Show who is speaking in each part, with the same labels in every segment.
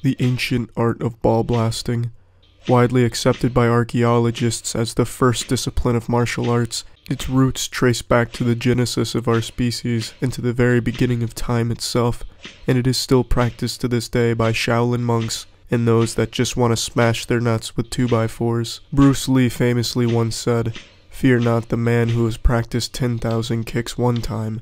Speaker 1: The ancient art of ball blasting, widely accepted by archaeologists as the first discipline of martial arts, its roots trace back to the genesis of our species and to the very beginning of time itself, and it is still practiced to this day by Shaolin monks and those that just want to smash their nuts with 2x4s. Bruce Lee famously once said, "Fear not the man who has practiced 10,000 kicks one time.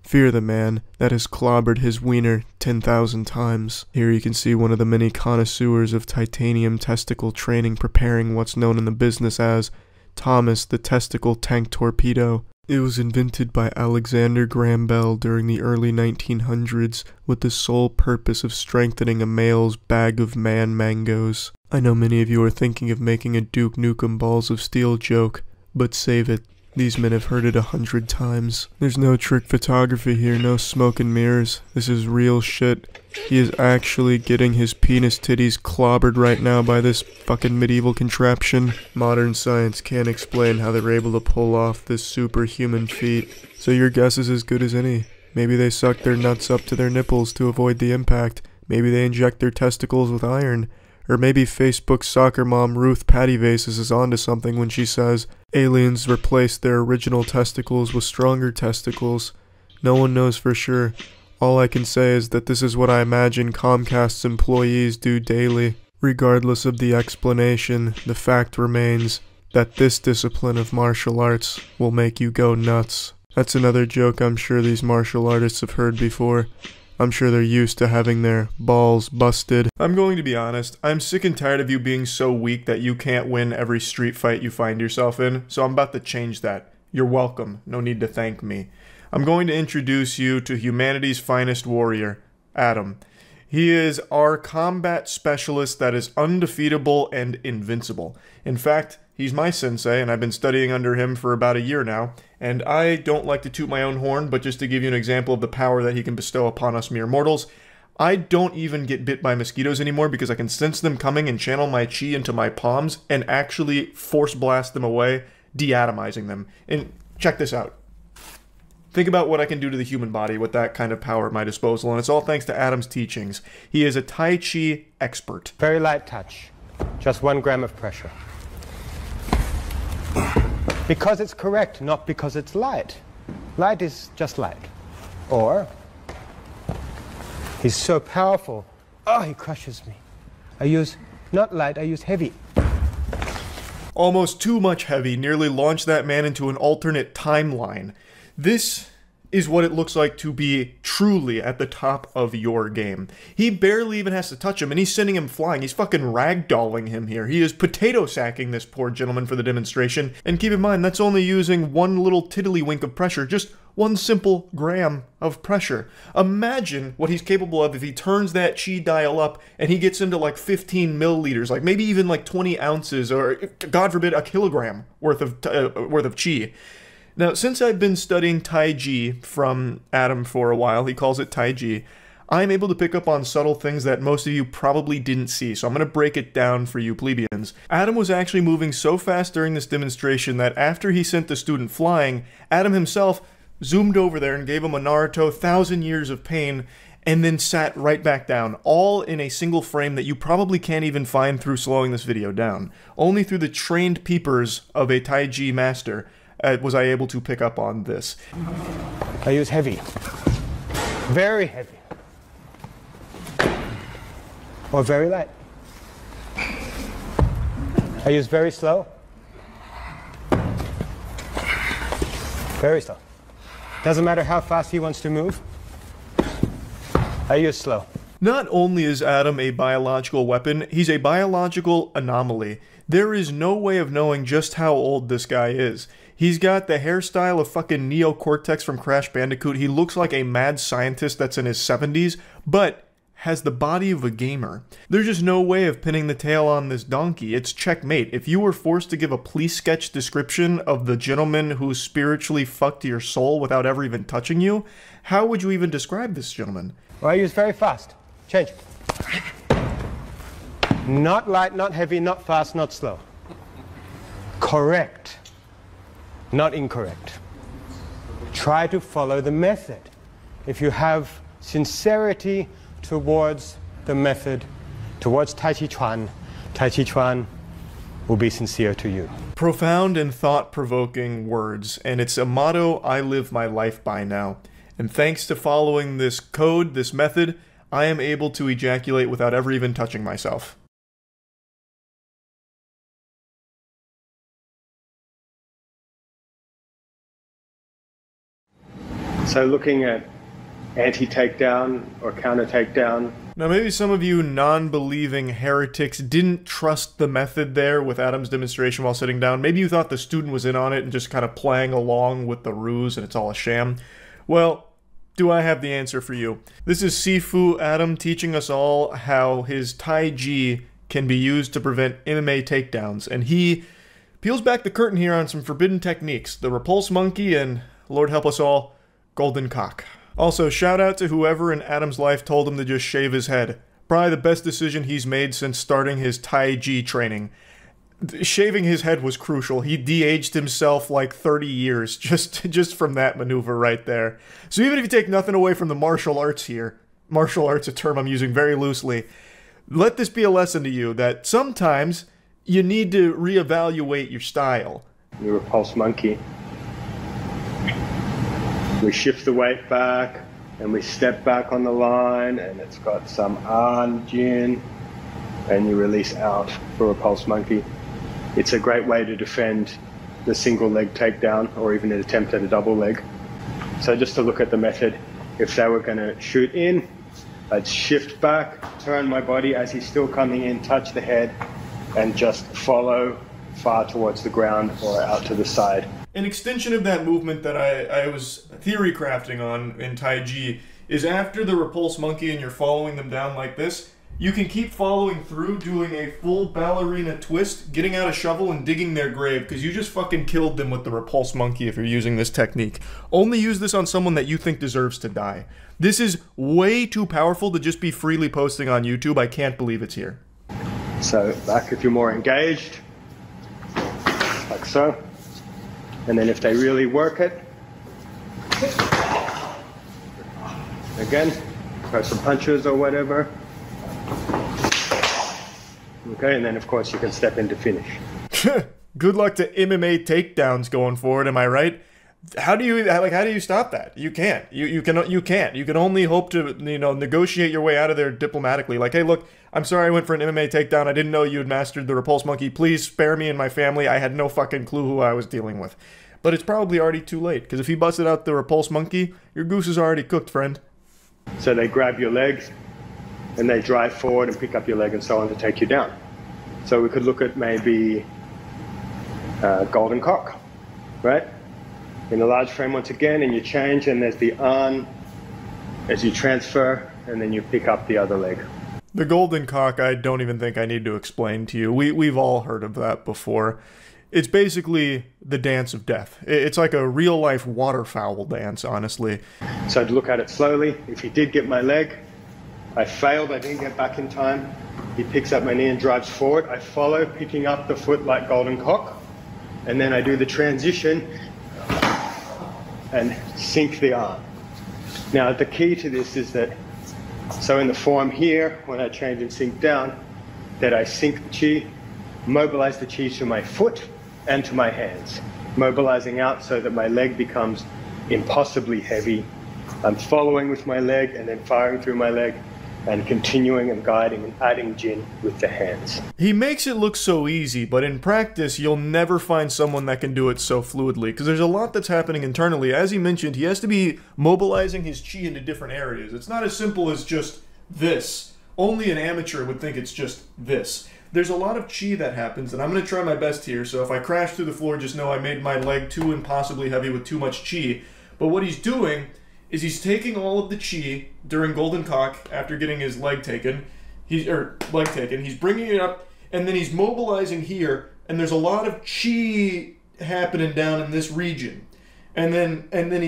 Speaker 1: Fear the man that has clobbered his wiener 10,000 times." Here you can see one of the many connoisseurs of titanium testicle training preparing what's known in the business as Thomas the Testicle Tank Torpedo. It was invented by Alexander Graham Bell during the early 1900s with the sole purpose of strengthening a male's bag of man mangoes. I know many of you are thinking of making a Duke Nukem Balls of Steel joke, but save it. These men have heard it 100 times. There's no trick photography here, no smoke and mirrors. This is real shit. He is actually getting his penis titties clobbered right now by this fucking medieval contraption. Modern science can't explain how they're able to pull off this superhuman feat. So your guess is as good as any. Maybe they suck their nuts up to their nipples to avoid the impact. Maybe they inject their testicles with iron. Or maybe Facebook soccer mom Ruth Pattyvases is onto something when she says aliens replaced their original testicles with stronger testicles. No one knows for sure. All I can say is that this is what I imagine Comcast's employees do daily. Regardless of the explanation, the fact remains that this discipline of martial arts will make you go nuts. That's another joke I'm sure these martial artists have heard before. I'm sure they're used to having their balls busted. I'm going to be honest, I'm sick and tired of you being so weak that you can't win every street fight you find yourself in, so I'm about to change that. You're welcome, no need to thank me. I'm going to introduce you to humanity's finest warrior, Adam. He is our combat specialist that is undefeatable and invincible. In fact, he's my sensei, and I've been studying under him for about a year now, and I don't like to toot my own horn, but just to give you an example of the power that he can bestow upon us mere mortals, I don't even get bit by mosquitoes anymore because I can sense them coming and channel my chi into my palms and actually force blast them away, deatomizing them. And check this out. Think about what I can do to the human body with that kind of power at my disposal, and it's all thanks to Adam's teachings. He is a Tai Chi expert.
Speaker 2: Very light touch. Just 1 gram of pressure. Because it's correct, not because it's light. Light is just light. Or, he's so powerful, oh, he crushes me. I use not light, I use heavy.
Speaker 1: Almost too much heavy nearly launched that man into an alternate timeline. This is what it looks like to be truly at the top of your game. He barely even has to touch him, and he's sending him flying. He's fucking ragdolling him here. He is potato sacking this poor gentleman for the demonstration. And keep in mind, that's only using one little tiddlywink of pressure, just 1 simple gram of pressure. Imagine what he's capable of if he turns that chi dial up and he gets into like 15 milliliters, like maybe even like 20 ounces, or God forbid, a kilogram worth of chi. Now, since I've been studying Tai Chi from Adam for a while, he calls it Tai Chi, I'm able to pick up on subtle things that most of you probably didn't see, so I'm going to break it down for you plebeians. Adam was actually moving so fast during this demonstration that after he sent the student flying, Adam himself zoomed over there and gave him a Naruto 1,000 years of pain, and then sat right back down, all in a single frame that you probably can't even find through slowing this video down. Only through the trained peepers of a Tai Chi master was I able to pick up on this.
Speaker 2: I use heavy. Very heavy. Or very light. I use very slow. Very slow. Doesn't matter how fast he wants to move. I use slow.
Speaker 1: Not only is Adam a biological weapon, he's a biological anomaly. There is no way of knowing just how old this guy is. He's got the hairstyle of fucking Neo Cortex from Crash Bandicoot. He looks like a mad scientist that's in his 70s, but has the body of a gamer. There's just no way of pinning the tail on this donkey. It's checkmate. If you were forced to give a police sketch description of the gentleman who spiritually fucked your soul without ever even touching you, how would you even describe this gentleman?
Speaker 2: Well, I use very fast. Change. Not light, not heavy, not fast, not slow. Correct. Not incorrect. Try to follow the method. If you have sincerity towards the method, towards Tai Chi Chuan. Tai Chi Chuan will be sincere to you.
Speaker 1: Profound and thought-provoking words, and it's a motto I live my life by now. And thanks to following this code, this method, I am able to ejaculate without ever even touching myself.
Speaker 2: So looking at anti-takedown or counter-takedown.
Speaker 1: Now maybe some of you non-believing heretics didn't trust the method there with Adam's demonstration while sitting down. Maybe you thought the student was in on it and just kind of playing along with the ruse and it's all a sham. Well, do I have the answer for you. This is Sifu Adam teaching us all how his Tai Chi can be used to prevent MMA takedowns, and he peels back the curtain here on some forbidden techniques, the repulse monkey and, Lord help us all, golden cock. Also, shout out to whoever in Adam's life told him to just shave his head. Probably the best decision he's made since starting his Tai Chi training. Shaving his head was crucial. He de-aged himself like 30 years just from that maneuver right there. So even if you take nothing away from the martial arts here, martial arts, a term I'm using very loosely, let this be a lesson to you that sometimes you need to reevaluate your style.
Speaker 2: The repulse monkey. We shift the weight back and we step back on the line, and it's got some an, jin, and you release out for repulse monkey. It's a great way to defend the single leg takedown or even an attempt at a double leg. So just to look at the method, if they were going to shoot in, I'd shift back, turn my body as he's still coming in, touch the head, and just follow far towards the ground or out to the side.
Speaker 1: An extension of that movement that I was theory crafting on in Tai Chi is after the repulse monkey and you're following them down like this, you can keep following through, doing a full ballerina twist, getting out a shovel and digging their grave, because you just fucking killed them with the repulse monkey if you're using this technique. Only use this on someone that you think deserves to die. This is way too powerful to just be freely posting on YouTube. I can't believe it's here.
Speaker 2: So back if you're more engaged, like so. And then if they really work it, again, throw some punches or whatever. Okay, and then of course you can step in to finish.
Speaker 1: Good luck to MMA takedowns going forward, am I right? How do you stop that? You can't. You can't. You can only hope to, negotiate your way out of there diplomatically. Like, hey, look, I'm sorry I went for an MMA takedown. I didn't know you had mastered the repulse monkey. Please spare me and my family. I had no fucking clue who I was dealing with. But it's probably already too late, because if he busted out the repulse monkey, your goose is already cooked, friend.
Speaker 2: So they grab your legs, and they drive forward and pick up your leg and so on to take you down. So we could look at maybe golden cock, right? In a large frame once again, and you change, and there's the an as you transfer, and then you pick up the other leg.
Speaker 1: The golden cock, I don't even think I need to explain to you. We've all heard of that before. It's basically the dance of death. It's like a real-life waterfowl dance, honestly.
Speaker 2: So I'd look at it slowly. If he did get my leg, I failed, I didn't get back in time. He picks up my knee and drives forward. I follow, picking up the foot like golden cock. And then I do the transition and sink the arm. Now, the key to this is that, so in the form here, when I change and sink down, that I sink the chi, mobilize the chi to my foot and to my hands, mobilizing out so that my leg becomes impossibly heavy. I'm following with my leg and then firing through my leg and continuing and guiding and adding jin with the hands.
Speaker 1: He makes it look so easy, but in practice, you'll never find someone that can do it so fluidly, because there's a lot that's happening internally. As he mentioned, he has to be mobilizing his chi into different areas. It's not as simple as just this. Only an amateur would think it's just this. There's a lot of chi that happens, and I'm going to try my best here, so if I crash through the floor, just know I made my leg too impossibly heavy with too much chi. But what he's doing is he's taking all of the chi during golden cock after getting his leg taken. He's bringing it up, and then he's mobilizing here, and there's a lot of chi happening down in this region. And then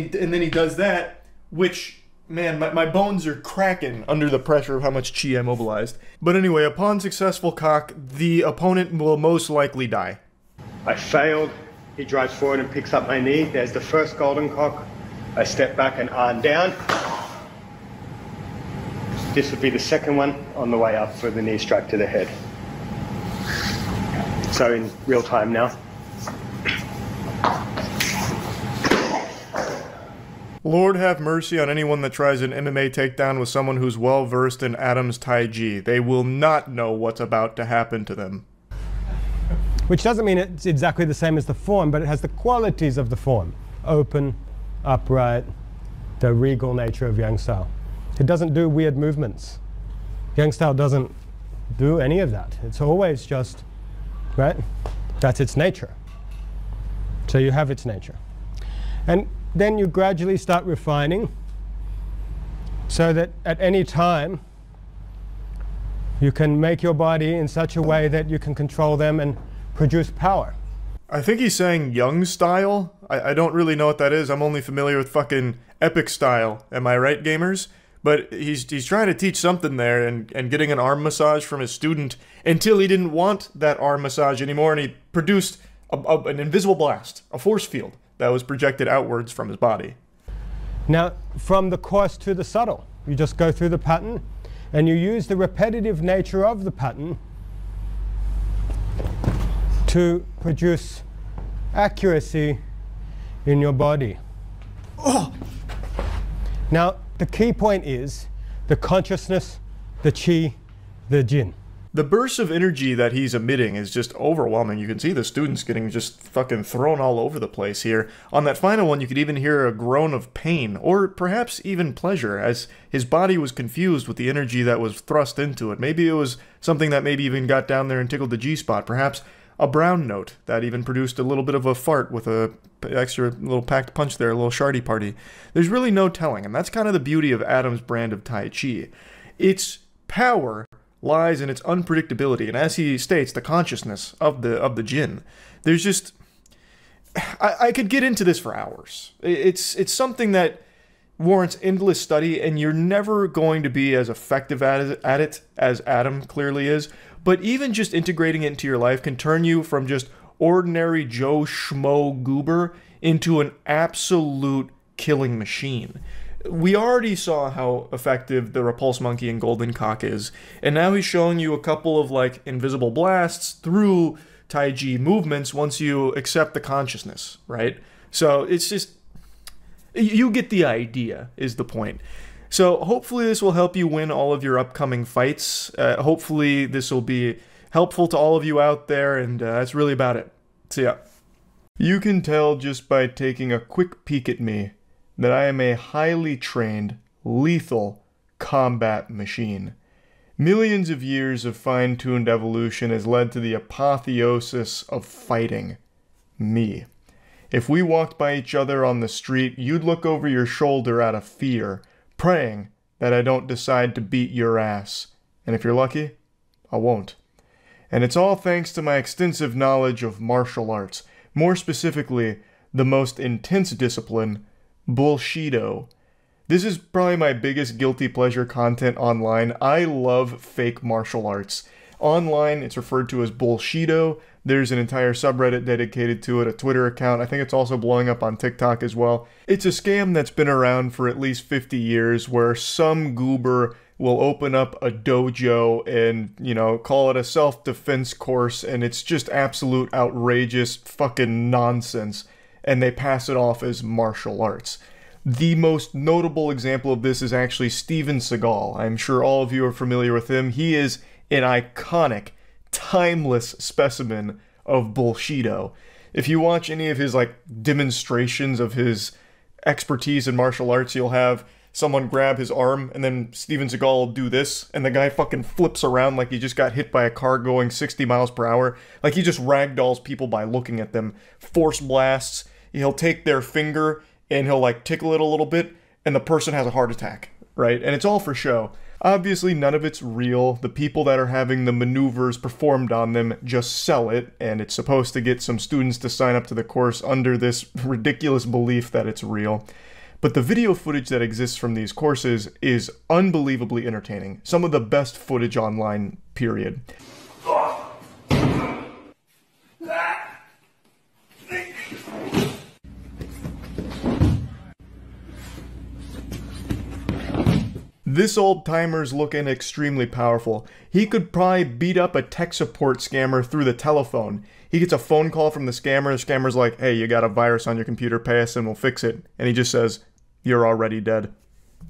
Speaker 1: he does that, which, man, my bones are cracking under the pressure of how much chi I mobilized. But anyway, upon successful cock, the opponent will most likely die.
Speaker 2: I failed. He drives forward and picks up my knee. There's the first golden cock. I step back and arm down. This would be the second one on the way up for the knee strike to the head. So in real time now.
Speaker 1: Lord have mercy on anyone that tries an MMA takedown with someone who's well versed in Adam's Taiji. They will not know what's about to happen to them.
Speaker 3: Which doesn't mean it's exactly the same as the form, but it has the qualities of the form. Open, upright, the regal nature of Yang style. It doesn't do weird movements. Yang style doesn't do any of that. It's always just, right? That's its nature. So you have its nature. And then you gradually start refining so that at any time you can make your body in such a way that you can control them and produce power.
Speaker 1: I think he's saying Young style. I don't really know what that is. I'm only familiar with fucking Epic style. Am I right, gamers? But he's trying to teach something there and getting an arm massage from his student until he didn't want that arm massage anymore, and he produced an invisible blast, a force field that was projected outwards from his body.
Speaker 3: Now, from the coarse to the subtle, you just go through the pattern and you use the repetitive nature of the pattern to produce accuracy in your body. Oh. Now, the key point is the consciousness, the chi, the jin.
Speaker 1: The burst of energy that he's emitting is just overwhelming. You can see the students getting just fucking thrown all over the place here. On that final one, you could even hear a groan of pain, or perhaps even pleasure, as his body was confused with the energy that was thrust into it. Maybe it was something that maybe even got down there and tickled the G-spot. Perhaps a brown note that even produced a little bit of a fart with a extra little packed punch there, a little shardy party. There's really no telling, and that's kind of the beauty of Adam's brand of Tai Chi. Its power lies in its unpredictability, and as he states, the consciousness of the Jin. There's just, I could get into this for hours. It's something that warrants endless study, and you're never going to be as effective at it as Adam clearly is. But even just integrating it into your life can turn you from just ordinary Joe Schmo goober into an absolute killing machine. We already saw how effective the Repulse Monkey and Golden Cock is, and now he's showing you a couple of like invisible blasts through Taiji movements once you accept the consciousness, right? So it's just, you get the idea is the point. So hopefully this will help you win all of your upcoming fights. Hopefully this will be helpful to all of you out there, and that's really about it. See ya. You can tell just by taking a quick peek at me that I am a highly trained, lethal combat machine. Millions of years of fine-tuned evolution has led to the apotheosis of fighting. Me. If we walked by each other on the street, you'd look over your shoulder out of fear, praying that I don't decide to beat your ass. And if you're lucky, I won't. And it's all thanks to my extensive knowledge of martial arts, more specifically, the most intense discipline, Bullshido. This is probably my biggest guilty pleasure content online. I love fake martial arts. Online, it's referred to as Bullshido. There's an entire subreddit dedicated to it, a Twitter account. I think it's also blowing up on TikTok as well. It's a scam that's been around for at least 50 years where some goober will open up a dojo and, you know, call it a self-defense course, and it's just absolute outrageous fucking nonsense, and they pass it off as martial arts. The most notable example of this is actually Steven Seagal. I'm sure all of you are familiar with him. He is an iconic, timeless specimen of Bullshido. If you watch any of his like demonstrations of his expertise in martial arts, you'll have someone grab his arm and then Steven Seagal will do this and the guy fucking flips around like he just got hit by a car going 60 miles per hour. Like he just ragdolls people by looking at them. Force blasts. He'll take their finger and he'll like tickle it a little bit and the person has a heart attack, right? And it's all for show. Obviously, none of it's real. The people that are having the maneuvers performed on them just sell it, and it's supposed to get some students to sign up to the course under this ridiculous belief that it's real. But the video footage that exists from these courses is unbelievably entertaining. Some of the best footage online, period. This old-timer's looking extremely powerful. He could probably beat up a tech support scammer through the telephone. He gets a phone call from the scammer's like, hey, you got a virus on your computer, pay us and we'll fix it. And he just says, you're already dead.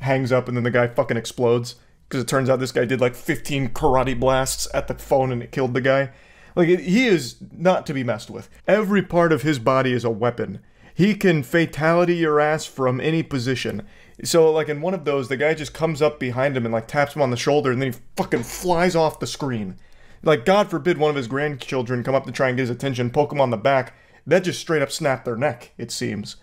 Speaker 1: Hangs up and then the guy fucking explodes. Because it turns out this guy did like 15 karate blasts at the phone and it killed the guy. Like, he is not to be messed with. Every part of his body is a weapon. He can fatality your ass from any position. So, like, in one of those, the guy just comes up behind him and, like, taps him on the shoulder, and then he fucking flies off the screen. Like, God forbid one of his grandchildren come up to try and get his attention, poke him on the back. That just straight up snapped their neck, it seems.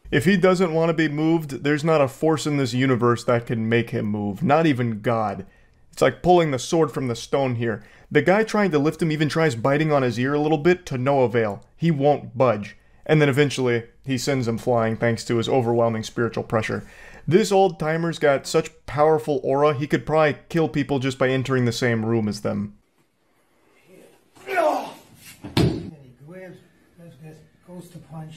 Speaker 1: If he doesn't want to be moved, there's not a force in this universe that can make him move. Not even God. It's like pulling the sword from the stone here. The guy trying to lift him even tries biting on his ear a little bit to no avail. He won't budge. And then eventually, he sends him flying thanks to his overwhelming spiritual pressure. This old-timer's got such powerful aura, he could probably kill people just by entering the same room as them.
Speaker 4: And he grabs, goes to punch.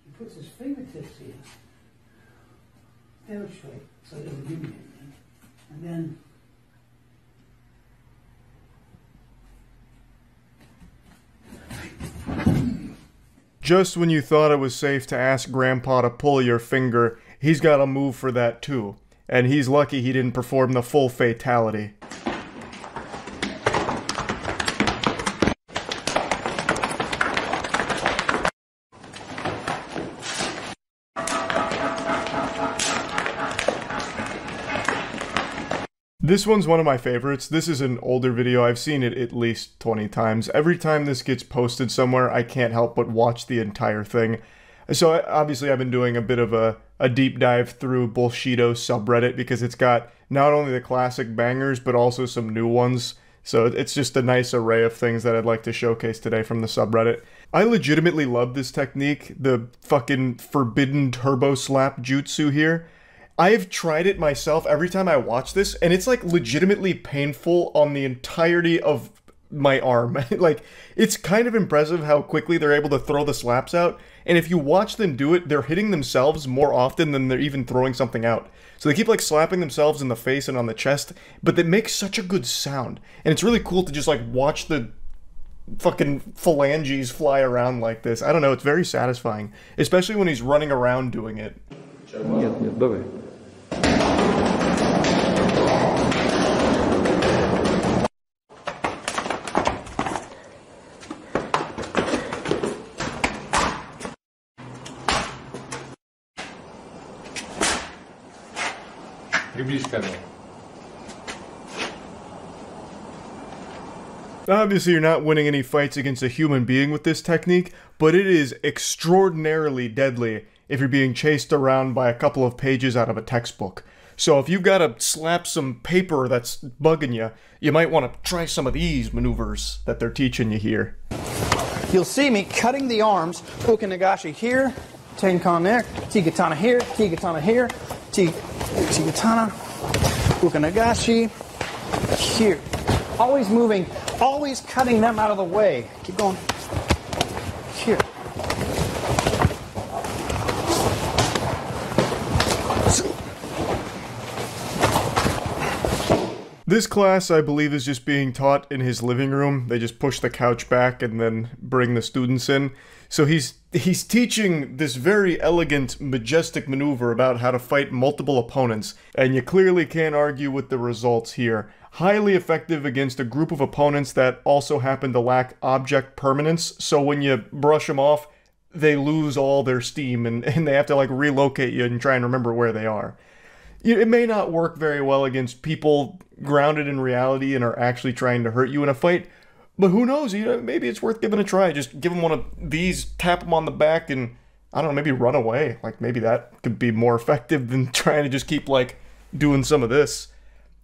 Speaker 4: He puts his fingertips here. They're straight, so it doesn't give me anything. And then
Speaker 1: just when you thought it was safe to ask Grandpa to pull your finger, he's got a move for that too. And he's lucky he didn't perform the full fatality. This one's one of my favorites. This is an older video. I've seen it at least 20 times. Every time this gets posted somewhere, I can't help but watch the entire thing. So obviously I've been doing a bit of a deep dive through Bullshido subreddit because it's got not only the classic bangers, but also some new ones. So it's just a nice array of things that I'd like to showcase today from the subreddit. I legitimately love this technique, the fucking forbidden turbo slap jutsu here. I've tried it myself every time I watch this, and it's like legitimately painful on the entirety of my arm. Like, it's kind of impressive how quickly they're able to throw the slaps out, and if you watch them do it, they're hitting themselves more often than they're even throwing something out. So they keep like slapping themselves in the face and on the chest, but they make such a good sound. And it's really cool to just like watch the fucking phalanges fly around like this. I don't know, it's very satisfying, especially when he's running around doing it.
Speaker 5: Нет, давай. Приблизь камеру.
Speaker 1: Obviously, you're not winning any fights against a human being with this technique, but it is extraordinarily deadly if you're being chased around by a couple of pages out of a textbook. So if you've got to slap some paper that's bugging you, you might want to try some of these maneuvers that they're teaching you here.
Speaker 6: You'll see me cutting the arms, Ukanagashi here, Tenkan there, Tigatana here, Tigatana here, Tigatana, Ukanagashi here. Always moving, always cutting them out of the way. Keep going. Here.
Speaker 1: This class, I believe, is just being taught in his living room. They just push the couch back and then bring the students in. So he's teaching this very elegant, majestic maneuver about how to fight multiple opponents, and you clearly can't argue with the results here. Highly effective against a group of opponents that also happen to lack object permanence, so when you brush them off, they lose all their steam and they have to like relocate you and try and remember where they are. It may not work very well against people grounded in reality and are actually trying to hurt you in a fight, but who knows, you know, maybe it's worth giving a try. Just give them one of these, tap them on the back, and, I don't know, maybe run away. Like, maybe that could be more effective than trying to just keep, like, doing some of this.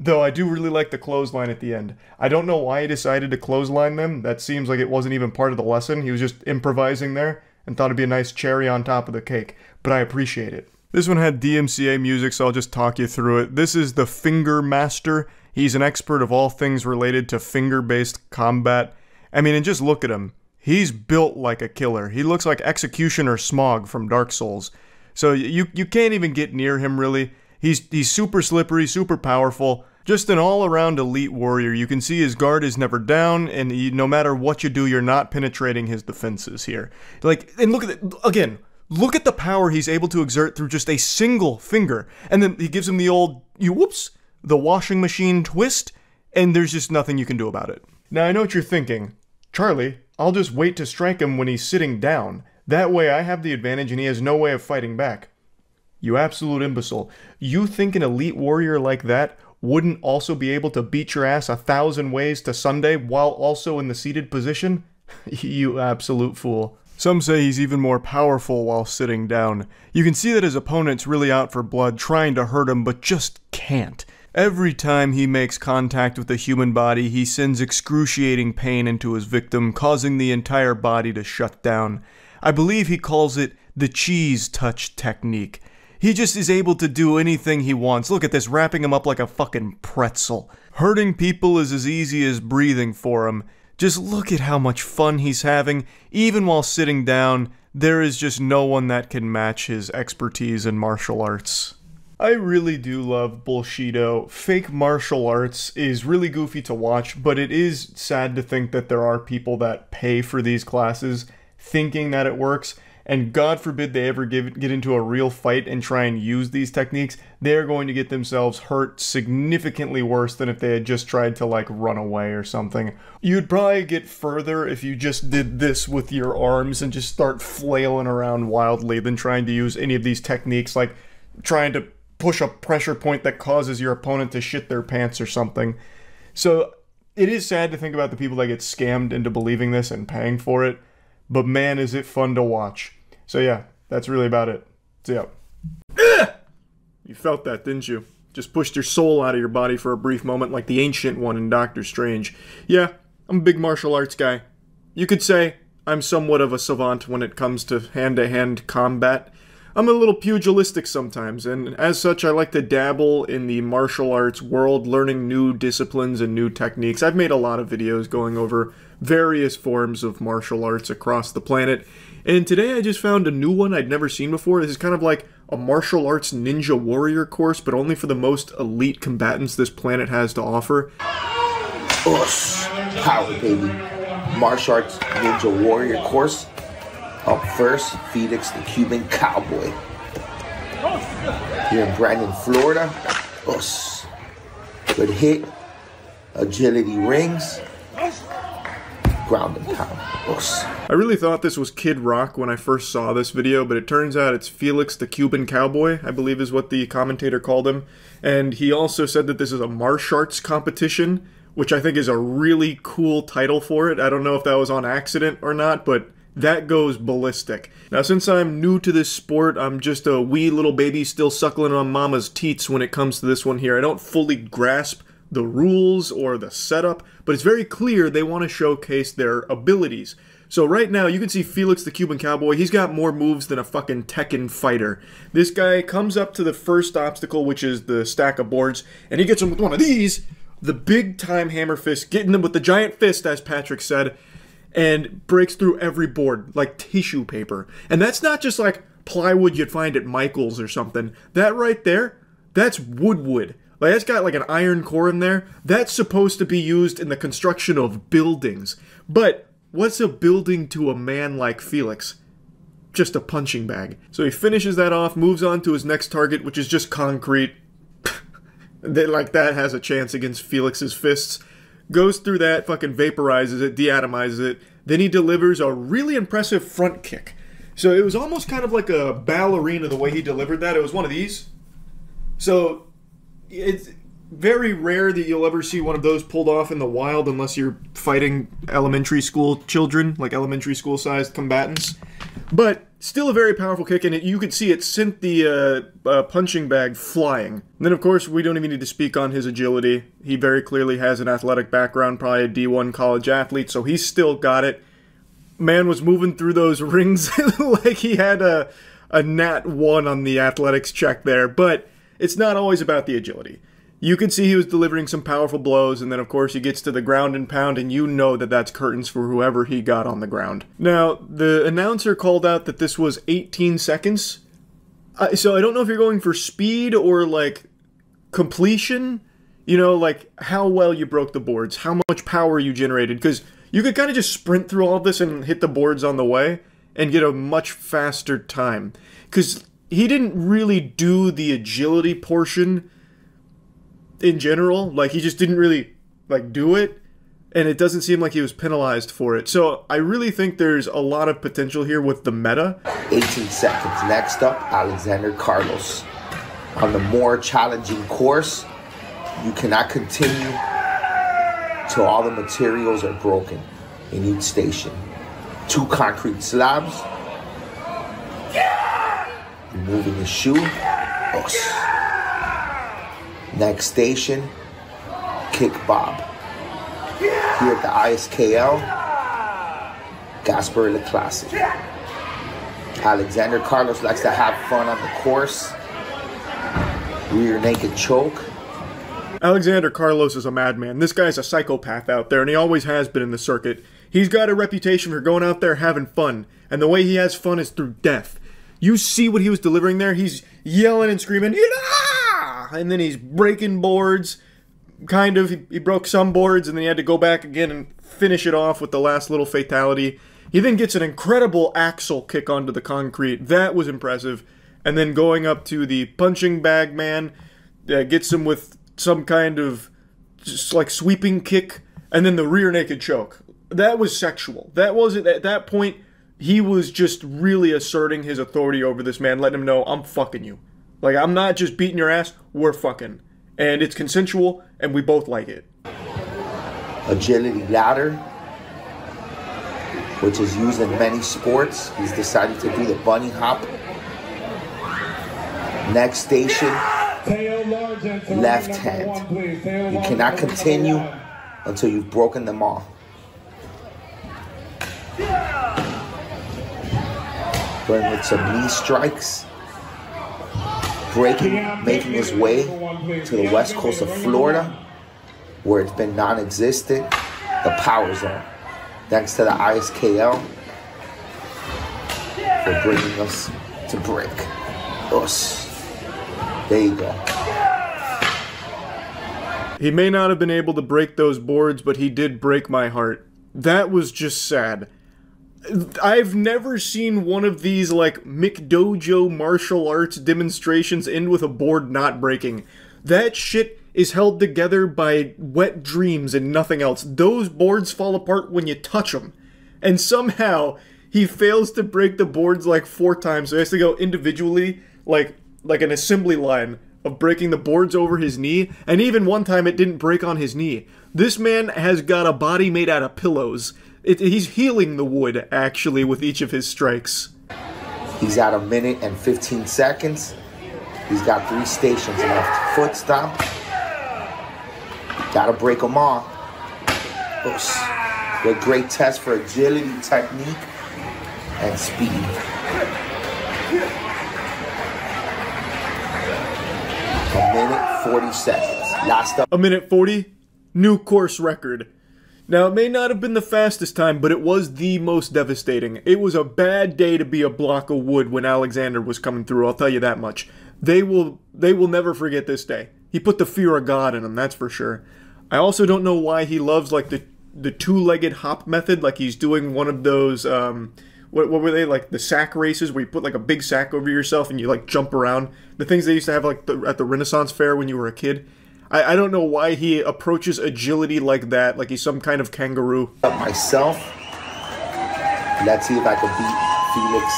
Speaker 1: Though I do really like the clothesline at the end. I don't know why he decided to clothesline them. That seems like it wasn't even part of the lesson. He was just improvising there and thought it'd be a nice cherry on top of the cake. But I appreciate it. This one had DMCA music, so I'll just talk you through it. This is the Finger Master. He's an expert of all things related to finger-based combat. I mean, and just look at him. He's built like a killer. He looks like Executioner Smog from Dark Souls. So you can't even get near him, really. He's super slippery, super powerful. Just an all-around elite warrior. You can see his guard is never down, and no matter what you do, you're not penetrating his defenses here. Like, and look at it, again, look at the power he's able to exert through just a single finger. And then he gives him the old, the washing machine twist, and there's just nothing you can do about it. Now, I know what you're thinking. Charlie, I'll just wait to strike him when he's sitting down. That way I have the advantage and he has no way of fighting back. You absolute imbecile. You think an elite warrior like that wouldn't also be able to beat your ass 1,000 ways to Sunday while also in the seated position? You absolute fool. Some say he's even more powerful while sitting down. You can see that his opponent's really out for blood, trying to hurt him, but just can't. Every time he makes contact with the human body, he sends excruciating pain into his victim, causing the entire body to shut down. I believe he calls it the cheese touch technique. He just is able to do anything he wants. Look at this, wrapping him up like a fucking pretzel. Hurting people is as easy as breathing for him. Just look at how much fun he's having. Even while sitting down, there is just no one that can match his expertise in martial arts. I really do love Bullshido. Fake martial arts is really goofy to watch, but it is sad to think that there are people that pay for these classes thinking that it works. And God forbid they ever get into a real fight and try and use these techniques, they're going to get themselves hurt significantly worse than if they had just tried to, like, run away or something. You'd probably get further if you just did this with your arms and just start flailing around wildly than trying to use any of these techniques, like trying to push a pressure point that causes your opponent to shit their pants or something. So it is sad to think about the people that get scammed into believing this and paying for it, but man, is it fun to watch. So yeah, that's really about it. So yeah. You felt that, didn't you? Just pushed your soul out of your body for a brief moment like the Ancient One in Doctor Strange. Yeah, I'm a big martial arts guy. You could say I'm somewhat of a savant when it comes to hand-to-hand combat. I'm a little pugilistic sometimes, and as such I like to dabble in the martial arts world, learning new disciplines and new techniques. I've made a lot of videos going over various forms of martial arts across the planet, and today I just found a new one I'd never seen before. This is kind of like a martial arts ninja warrior course, but only for the most elite combatants this planet has to offer.
Speaker 7: Ush, power baby. Martial arts ninja warrior course. Up first, Felix the Cuban Cowboy. Here in Brandon, Florida. Ush. Good hit. Agility rings. Ground and pound. Ush.
Speaker 1: I really thought this was Kid Rock when I first saw this video, but it turns out it's Felix the Cuban Cowboy, I believe is what the commentator called him. And he also said that this is a martial arts competition, which I think is a really cool title for it. I don't know if that was on accident or not, but that goes ballistic. Now, since I'm new to this sport, I'm just a wee little baby still suckling on mama's teats when it comes to this one here. I don't fully grasp the rules or the setup, but it's very clear they want to showcase their abilities. So right now, you can see Felix the Cuban Cowboy. He's got more moves than a fucking Tekken fighter. This guy comes up to the first obstacle, which is the stack of boards, and he gets him with one of these, the big-time hammer fist, getting them with the giant fist, as Patrick said, and breaks through every board like tissue paper. And that's not just like plywood you'd find at Michael's or something. That right there, that's wood. Like, that's got like an iron core in there. That's supposed to be used in the construction of buildings. But what's a building to a man like Felix? Just a punching bag. So he finishes that off, moves on to his next target, which is just concrete. Like, that has a chance against Felix's fists. Goes through that, fucking vaporizes it, deatomizes it. Then he delivers a really impressive front kick. So it was almost kind of like a ballerina the way he delivered that. It was one of these. So it's very rare that you'll ever see one of those pulled off in the wild unless you're fighting elementary school children, like elementary school sized combatants. But still a very powerful kick, and you could see it sent the punching bag flying. And then, of course, we don't even need to speak on his agility. He very clearly has an athletic background, probably a D1 college athlete, so he's still got it. Man was moving through those rings like he had a a nat 1 on the athletics check there, but it's not always about the agility. You could see he was delivering some powerful blows, and then of course he gets to the ground and pound, and you know that that's curtains for whoever he got on the ground. Now, the announcer called out that this was 18 seconds, so I don't know if you're going for speed or, like, completion, you know, like, how well you broke the boards, how much power you generated, because you could kind of just sprint through all of this and hit the boards on the way, and get a much faster time. Because he didn't really do the agility portion in general, like he just didn't really like do it, and it doesn't seem like he was penalized for it. So I really think there's a lot of potential here with the meta.
Speaker 7: 18 seconds. Next up, Alexander Carlos. On the more challenging course, you cannot continue till all the materials are broken in each station. 2 concrete slabs. Removing the shoe. Next station, Kick Bob. Here at the ISKL, Gasper Le Classic. Alexander Carlos likes to have fun on the course. Rear naked choke.
Speaker 1: Alexander Carlos is a madman. This guy's a psychopath out there, and he always has been in the circuit. He's got a reputation for going out there having fun, and the way he has fun is through death. You see what he was delivering there? He's yelling and screaming, "Yeah!" And then he's breaking boards. Kind of. He broke some boards, and then he had to go back again and finish it off with the last little fatality. He then gets an incredible axle kick onto the concrete. That was impressive. And then going up to the punching bag man, gets him with some kind of just like sweeping kick, and then the rear naked choke. That was sexual. That wasn't, at that point, he was just really asserting his authority over this man, letting him know, I'm fucking you. Like, I'm not just beating your ass, we're fucking. And it's consensual, and we both like it.
Speaker 7: Agility ladder, which is used in many sports. He's decided to do the bunny hop. Next station, left hand. You cannot continue until you've broken them all. Going with some knee strikes. Breaking, making his way to the west coast of Florida, where it's been non-existent, the Power Zone. Thanks to the ISKL for bringing us to break. Us. There you go.
Speaker 1: He may not have been able to break those boards, but he did break my heart. That was just sad. I've never seen one of these, like, McDojo martial arts demonstrations end with a board not breaking. That shit is held together by wet dreams and nothing else. Those boards fall apart when you touch them. And somehow, he fails to break the boards like 4 times, so he has to go individually, like an assembly line of breaking the boards over his knee, and even one time it didn't break on his knee. This man has got a body made out of pillows. He's healing the wood, actually, with each of his strikes.
Speaker 7: He's at 1 minute and 15 seconds. He's got 3 stations left. Foot stomp. Gotta break them all. Oops. A great test for agility, technique, and speed. 1 minute, 40 seconds. Last up.
Speaker 1: 1 minute 40? New course record. Now, it may not have been the fastest time, but it was the most devastating. It was a bad day to be a block of wood when Alexander was coming through, I'll tell you that much. They will never forget this day. He put the fear of God in him, that's for sure. I also don't know why he loves, like, the two-legged hop method, like he's doing one of those, what were they, like, the sack races, where you put, like, a big sack over yourself and you, like, jump around. The things they used to have, like, at the Renaissance Fair when you were a kid. I don't know why he approaches agility like that, like he's some kind of kangaroo.
Speaker 7: Myself, let's see if I can beat Felix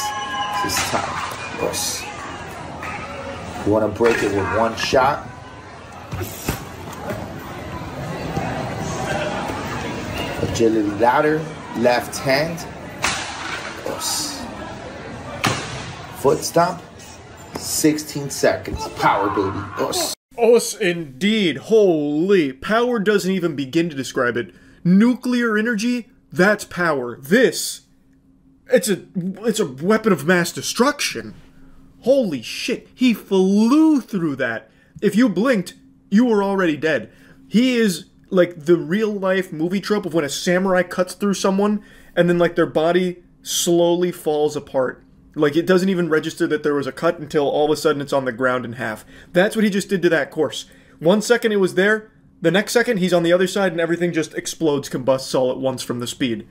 Speaker 7: this time. Of course. You want to break it with 1 shot. Agility ladder, left hand. Of course. Foot stomp, 16 seconds. Power, baby. Of course.
Speaker 1: Us indeed. Holy. Power doesn't even begin to describe it. Nuclear energy? That's power. This, it's a weapon of mass destruction. Holy shit, he flew through that. If you blinked, you were already dead. He is like the real life movie trope of when a samurai cuts through someone and then like their body slowly falls apart. Like it doesn't even register that there was a cut until all of a sudden it's on the ground in half. That's what he just did to that course. 1 second it was there, the next second he's on the other side and everything just explodes, combusts all at once from the speed.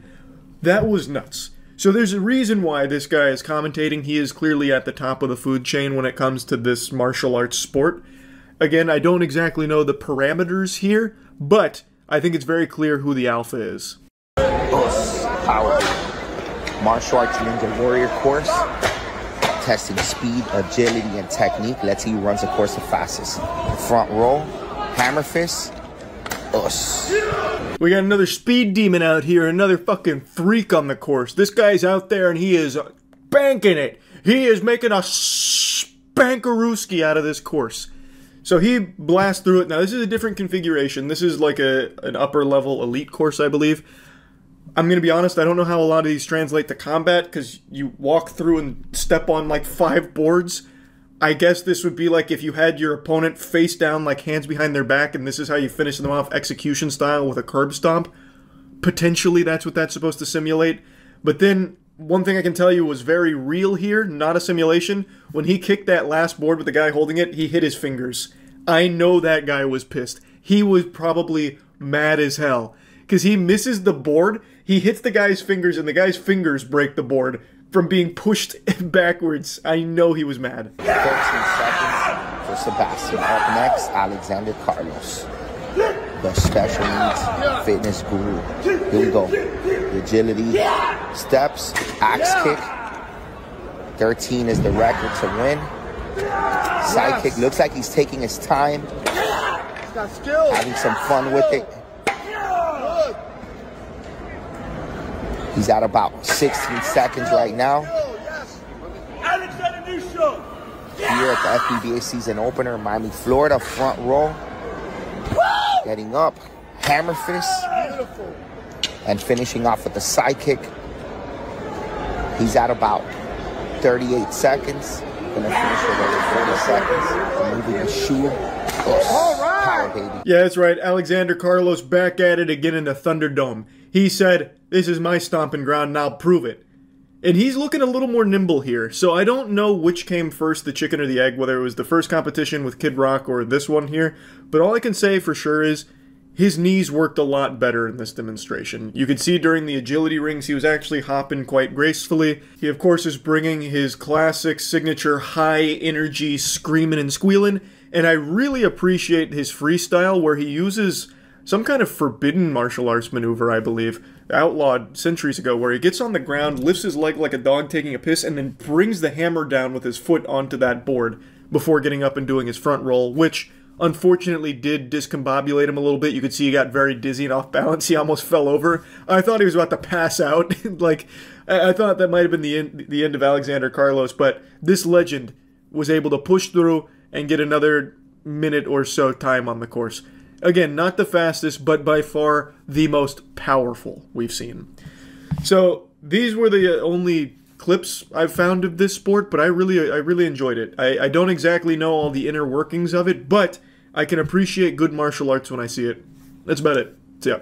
Speaker 1: That was nuts. So there's a reason why this guy is commentating. He is clearly at the top of the food chain when it comes to this martial arts sport. Again, I don't exactly know the parameters here, but I think it's very clear who the alpha is.
Speaker 7: Power martial arts ninja warrior course, testing speed, agility, and technique. Let's see who runs the course the fastest. Front row, hammer fist.
Speaker 1: We got another speed demon out here, another fucking freak on the course. This guy's out there and he is banking it. He is making a spankarooski out of this course. So he blasts through it. Now this is a different configuration. This is like an upper level elite course, I believe. I'm going to be honest, I don't know how a lot of these translate to combat because you walk through and step on like 5 boards. I guess this would be like if you had your opponent face down, like hands behind their back, and this is how you finish them off execution style with a curb stomp. Potentially that's what that's supposed to simulate. But then, one thing I can tell you was very real here, not a simulation. When he kicked that last board with the guy holding it, he hit his fingers. I know that guy was pissed. He was probably mad as hell. Because he misses the board, he hits the guy's fingers, and the guy's fingers break the board from being pushed backwards. I know he was mad.
Speaker 7: 13 seconds for Sebastian. Up next, Alexander Carlos, the special needs fitness guru. Here we go. The agility, steps, axe kick. 13 is the record to win. Side kick, looks like he's taking his time. Having some fun with it. He's at about 16 seconds right now. Here at the FBBA season opener, Miami, Florida, front row. Getting up, hammer fist. And finishing off with the side kick. He's at about 38 seconds. Gonna finish with over 40 seconds. Moving the shoe. Power, baby.
Speaker 1: Yeah, that's right. Alexander Carlos back at it again in the Thunderdome. He said, "This is my stomping ground and I'll prove it." And he's looking a little more nimble here. So I don't know which came first, the chicken or the egg, whether it was the first competition with Kid Rock or this one here. But all I can say for sure is his knees worked a lot better in this demonstration. You could see during the agility rings he was actually hopping quite gracefully. He of course is bringing his classic signature high energy screaming and squealing. And I really appreciate his freestyle where he uses some kind of forbidden martial arts maneuver, I believe, outlawed centuries ago, where he gets on the ground, lifts his leg like a dog taking a piss, and then brings the hammer down with his foot onto that board before getting up and doing his front roll, which unfortunately did discombobulate him a little bit. You could see he got very dizzy and off balance. He almost fell over. I thought he was about to pass out. Like, I thought that might have been the end of Alexander Carlos, but this legend was able to push through and get another minute or so time on the course. Again, not the fastest, but by far the most powerful we've seen. So these were the only clips I've found of this sport, but I really enjoyed it. I don't exactly know all the inner workings of it, but I can appreciate good martial arts when I see it. That's about it. So yeah.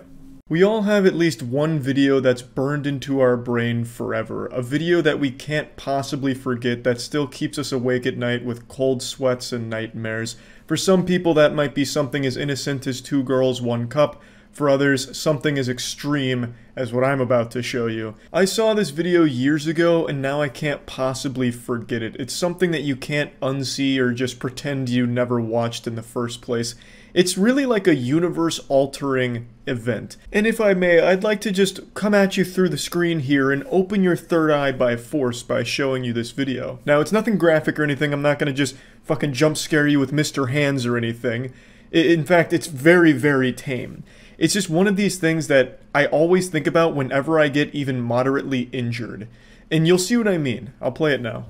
Speaker 1: We all have at least one video that's burned into our brain forever. A video that we can't possibly forget that still keeps us awake at night with cold sweats and nightmares. For some people that might be something as innocent as 2 girls, 1 cup. For others, something as extreme as what I'm about to show you. I saw this video years ago and now I can't possibly forget it. It's something that you can't unsee or just pretend you never watched in the first place. It's really like a universe-altering event. And if I may, I'd like to just come at you through the screen here and open your third eye by force by showing you this video. Now, it's nothing graphic or anything. I'm not going to just fucking jump scare you with Mr. Hands or anything. In fact, it's very, very tame. It's just one of these things that I always think about whenever I get even moderately injured. And you'll see what I mean. I'll play it now.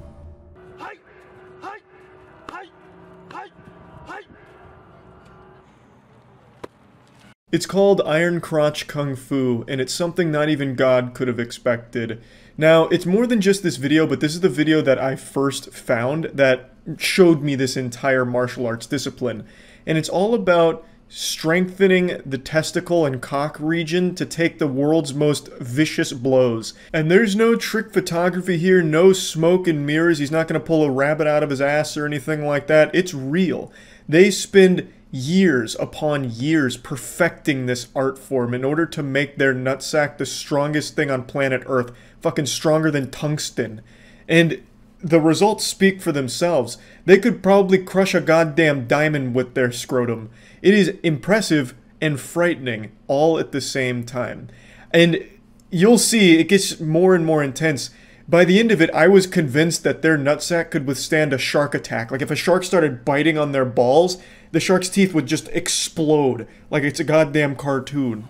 Speaker 1: It's called Iron Crotch Kung Fu, and it's something not even God could have expected. Now, it's more than just this video, but this is the video that I first found that showed me this entire martial arts discipline. And it's all about strengthening the testicle and cock region to take the world's most vicious blows. And there's no trick photography here, no smoke and mirrors. He's not going to pull a rabbit out of his ass or anything like that. It's real. They spend years upon years perfecting this art form in order to make their nutsack the strongest thing on planet Earth. Fucking stronger than tungsten. And the results speak for themselves. They could probably crush a goddamn diamond with their scrotum. It is impressive and frightening all at the same time. And you'll see it gets more and more intense. By the end of it, I was convinced that their nutsack could withstand a shark attack. Like if a shark started biting on their balls, the shark's teeth would just explode like it's a goddamn cartoon.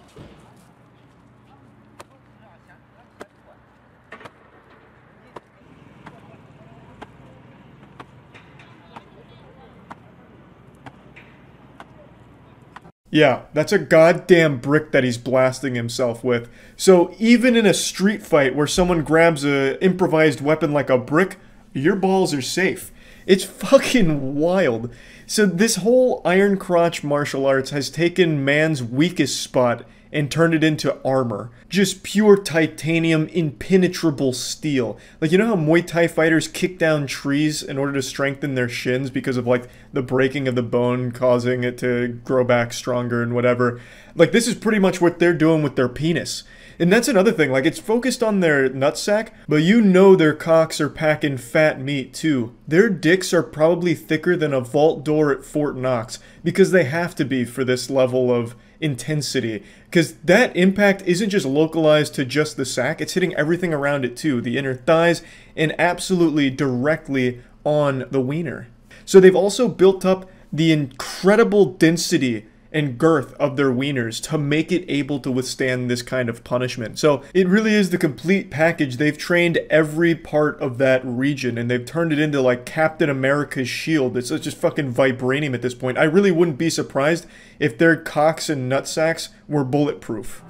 Speaker 1: Yeah, that's a goddamn brick that he's blasting himself with. So even in a street fight where someone grabs an improvised weapon like a brick, your balls are safe. It's fucking wild. So this whole Iron Crotch martial arts has taken man's weakest spot and turned it into armor. Just pure titanium, impenetrable steel. Like, you know how Muay Thai fighters kick down trees in order to strengthen their shins because of, like, the breaking of the bone causing it to grow back stronger and whatever? Like, this is pretty much what they're doing with their penis. And that's another thing, like, it's focused on their nutsack, but you know their cocks are packing fat meat, too. Their dicks are probably thicker than a vault door at Fort Knox, because they have to be for this level of intensity. Because that impact isn't just localized to just the sack, it's hitting everything around it, too. The inner thighs, and absolutely directly on the wiener. So they've also built up the incredible density and girth of their wieners to make it able to withstand this kind of punishment. So it really is the complete package. They've trained every part of that region and they've turned it into like Captain America's shield. It's just fucking vibranium at this point. I really wouldn't be surprised if their cocks and nutsacks were bulletproof.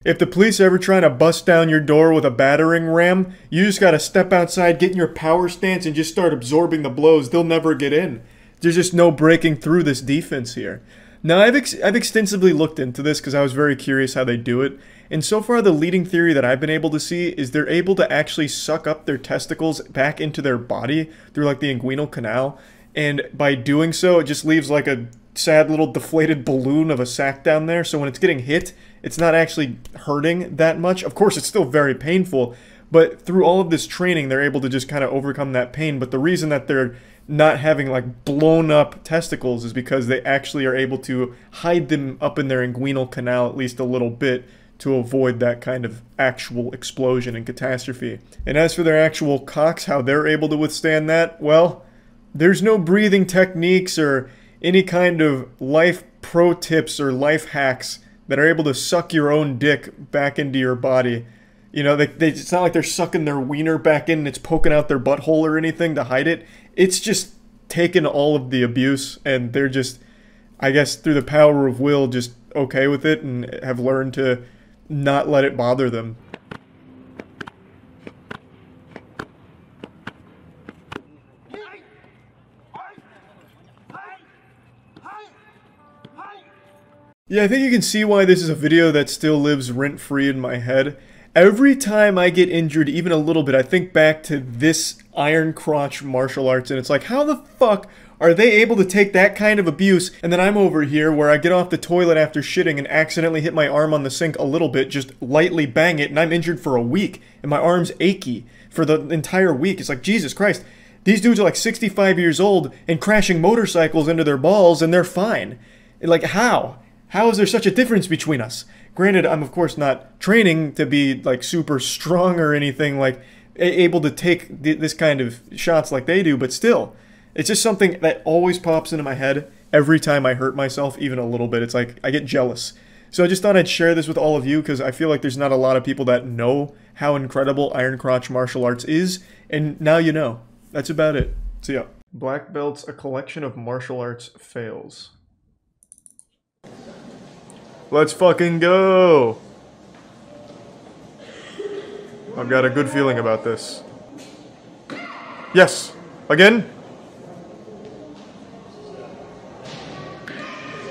Speaker 1: If the police are ever trying to bust down your door with a battering ram, you just gotta step outside, get in your power stance, and just start absorbing the blows. They'll never get in. There's just no breaking through this defense here. Now, I've extensively looked into this because I was very curious how they do it. And so far, the leading theory that I've been able to see is they're able to actually suck up their testicles back into their body through like the inguinal canal. And by doing so, it just leaves like a sad little deflated balloon of a sack down there. So when it's getting hit, it's not actually hurting that much. Of course, it's still very painful, but through all of this training, they're able to just kind of overcome that pain. But the reason that they're not having like blown up testicles is because they actually are able to hide them up in their inguinal canal at least a little bit to avoid that kind of actual explosion and catastrophe. And as for their actual cocks, how they're able to withstand that, well, there's no breathing techniques or any kind of life pro tips or life hacks that are able to suck your own dick back into your body. You know, it's not like they're sucking their wiener back in and it's poking out their butthole or anything to hide it. It's just taken all of the abuse and they're just, I guess, through the power of will, just okay with it and have learned to not let it bother them. Yeah, I think you can see why this is a video that still lives rent-free in my head. Every time I get injured, even a little bit, I think back to this Iron Crotch martial arts, and it's like, how the fuck are they able to take that kind of abuse, and then I'm over here where I get off the toilet after shitting and accidentally hit my arm on the sink a little bit, just lightly bang it, and I'm injured for a week, and my arm's achy for the entire week. It's like, Jesus Christ, these dudes are like 65 years old and crashing motorcycles into their balls, and they're fine. Like, how? How is there such a difference between us? Granted, I'm of course not training to be like super strong or anything like able to take this kind of shots like they do, but still, It's just something that always pops into my head every time I hurt myself, even a little bit. It's like, I get jealous. So I just thought I'd share this with all of you, because I feel like there's not a lot of people that know how incredible Iron Crotch martial arts is, and now you know. That's about it. See ya. Black Belts, a collection of martial arts fails. Let's fucking go! I've got a good feeling about this. Yes! Again?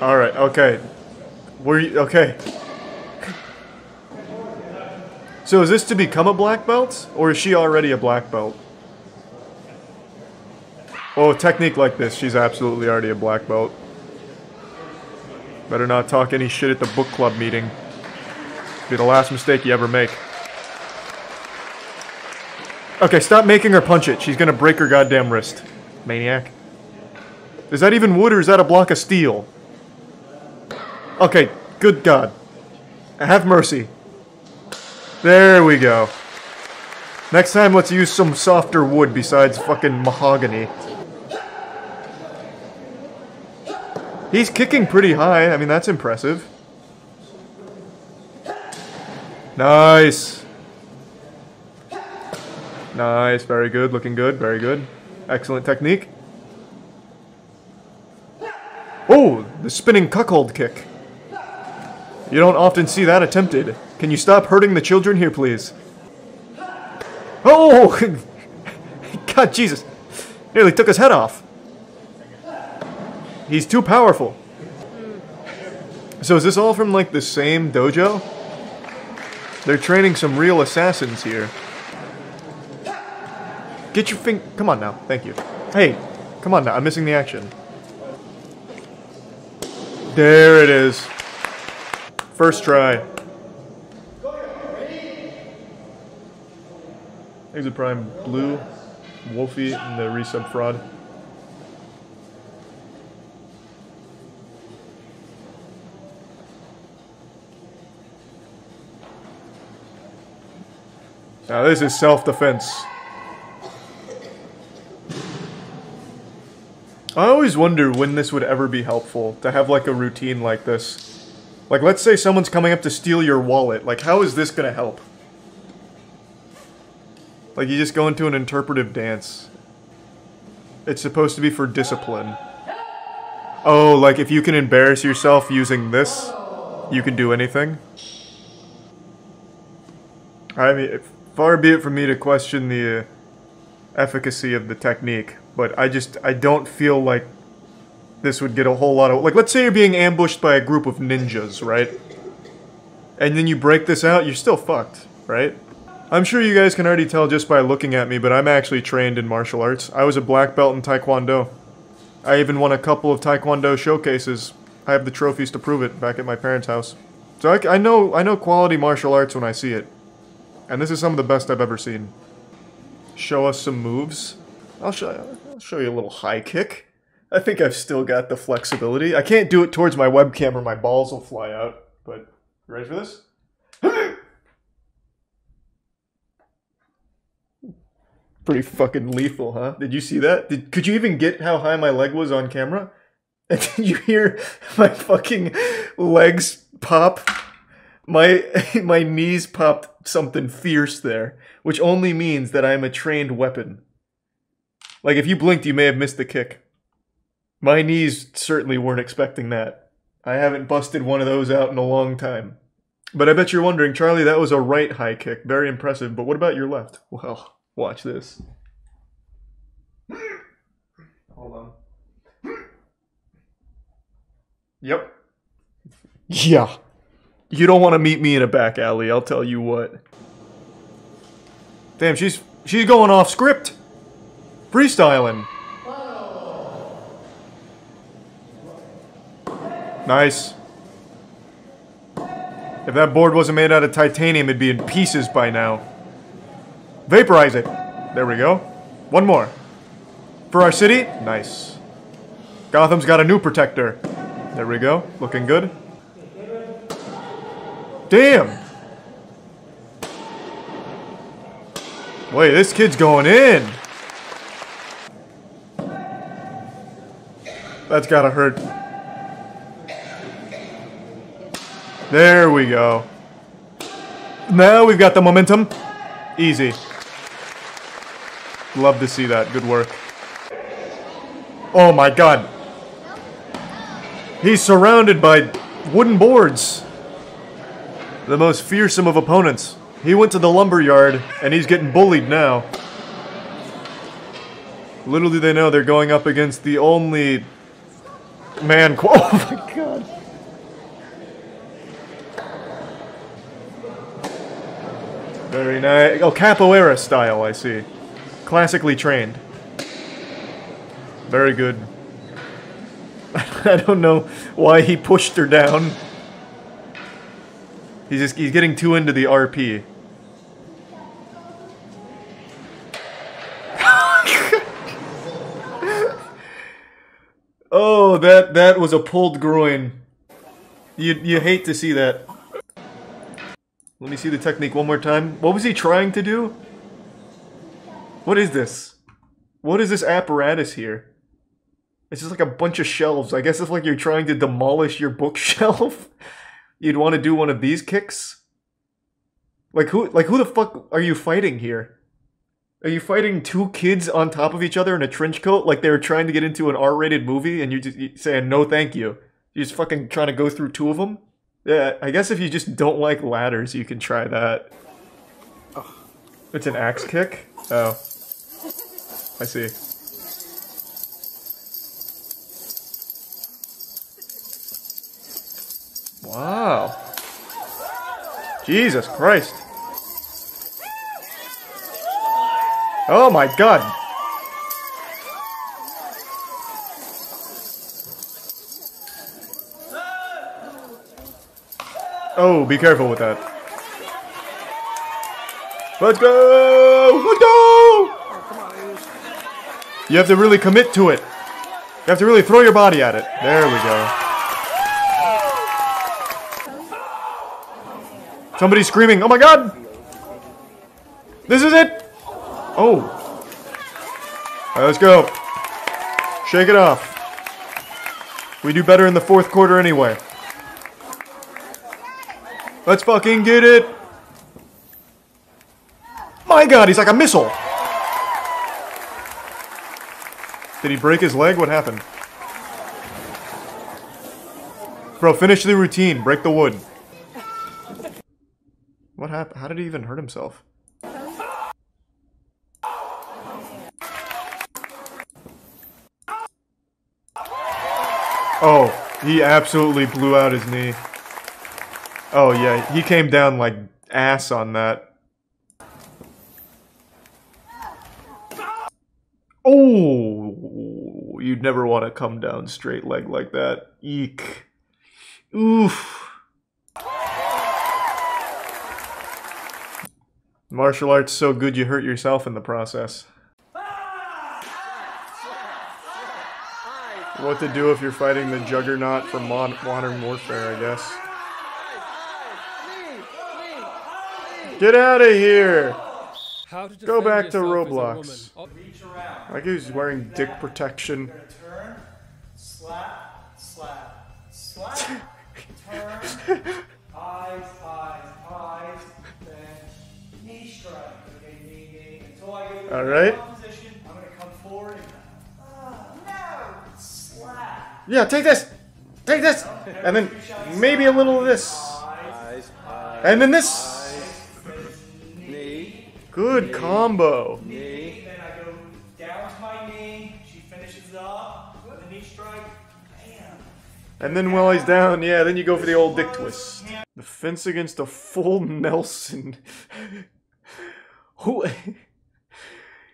Speaker 1: Alright, okay. Okay. So is this to become a black belt? Or is she already a black belt? Oh, a technique like this, she's absolutely already a black belt. Better not talk any shit at the book club meeting. Be the last mistake you ever make. Okay, stop making her punch it. She's gonna break her goddamn wrist. Maniac. Is that even wood or is that a block of steel? Okay, good God. Have mercy. There we go. Next time, let's use some softer wood besides fucking mahogany. He's kicking pretty high. I mean, that's impressive. Nice. Nice, very good, looking good, very good. Excellent technique. Oh, the spinning cuckold kick. You don't often see that attempted. Can you stop hurting the children here, please? Oh! God, Jesus. Nearly took his head off. He's too powerful. So is this all from, like, the same dojo? They're training some real assassins here. Get your come on now. Thank you. Hey, come on now. I'm missing the action. There it is. First try. Exit Prime Blue, Wolfie, and the resub fraud. Now this is self-defense. I always wonder when this would ever be helpful, to have like a routine like this. Like, let's say someone's coming up to steal your wallet. Like, how is this gonna help? Like, you just go into an interpretive dance. It's supposed to be for discipline. Oh, like if you can embarrass yourself using this, you can do anything? I mean, far be it from me to question the efficacy of the technique, but I don't feel like this would get a whole lot of... Like, let's say you're being ambushed by a group of ninjas, right? And then you break this out, you're still fucked, right? I'm sure you guys can already tell just by looking at me, but I'm actually trained in martial arts. I was a black belt in Taekwondo. I even won a couple of Taekwondo showcases. I have the trophies to prove it back at my parents' house. So I know quality martial arts when I see it. And this is some of the best I've ever seen. Show us some moves. I'll show you a little high kick. I think I've still got the flexibility. I can't do it towards my webcam or my balls will fly out. But, you ready for this? Pretty fucking lethal, huh? Did you see that? Could you even get how high my leg was on camera? And did you hear my fucking legs pop? My knees popped something fierce there, which only means that I'm a trained weapon. Like, if you blinked, you may have missed the kick. My knees certainly weren't expecting that. I haven't busted one of those out in a long time. But I bet you're wondering, Charlie, that was a right high kick. Very impressive, but what about your left? Well, watch this. Hold on. Yep. Yeah. You don't want to meet me in a back alley, I'll tell you what. Damn, she's going off script. Freestyling. Nice. If that board wasn't made out of titanium, it'd be in pieces by now. Vaporize it. There we go. One more. For our city? Nice. Gotham's got a new protector. There we go. Looking good. Damn! Wait, this kid's going in! That's gotta hurt. There we go. Now we've got the momentum. Easy. Love to see that. Good work. Oh my god. He's surrounded by wooden boards. The most fearsome of opponents. He went to the lumber yard, and he's getting bullied now. Little do they know they're going up against the only man. Oh my god. Very nice. Oh, capoeira style, I see. Classically trained. Very good. I don't know why he pushed her down. He's getting too into the RP. Oh, that was a pulled groin. You hate to see that. Let me see the technique one more time. What was he trying to do? What is this? What is this apparatus here? It's just like a bunch of shelves. I guess it's like you're trying to demolish your bookshelf. You'd want to do one of these kicks? Like who the fuck are you fighting here? Are you fighting two kids on top of each other in a trench coat like they were trying to get into an R-rated movie and you saying no thank you? You're just fucking trying to go through two of them? Yeah, I guess if you just don't like ladders, you can try that. Oh. It's an axe kick? Oh. I see. Wow. Jesus Christ. Oh my god. Oh, be careful with that. Let's go! Let's go! You have to really commit to it. You have to really throw your body at it. There we go. Somebody's screaming. Oh my god! This is it! Oh. Alright, let's go. Shake it off. We do better in the fourth quarter anyway. Let's fucking get it! My god, he's like a missile! Did he break his leg? What happened? Bro, finish the routine. Break the wood. What happened? How did he even hurt himself? Oh, he absolutely blew out his knee. Oh yeah, he came down like ass on that. Oh, you'd never want to come down straight leg like that. Eek. Oof. Martial arts so good you hurt yourself in the process. What to do if you're fighting the Juggernaut from Modern Warfare, I guess. Get out of here! Go back to Roblox. Like he's wearing dick protection.
Speaker 6: Turn, slap, slap, slap, turn, eyes, then knee strike. Okay, knee. Until I get
Speaker 1: all right.
Speaker 6: position, I'm gonna come forward and no, slap.
Speaker 1: Yeah, take this! Take this! And then maybe a little of this. And then this! Good combo.
Speaker 6: Knee, then I go down to my knee, she finishes up with a knee strike, bam.
Speaker 1: And then while he's down, yeah, then you go for the old dick twist. Defense against a full Nelson. Who...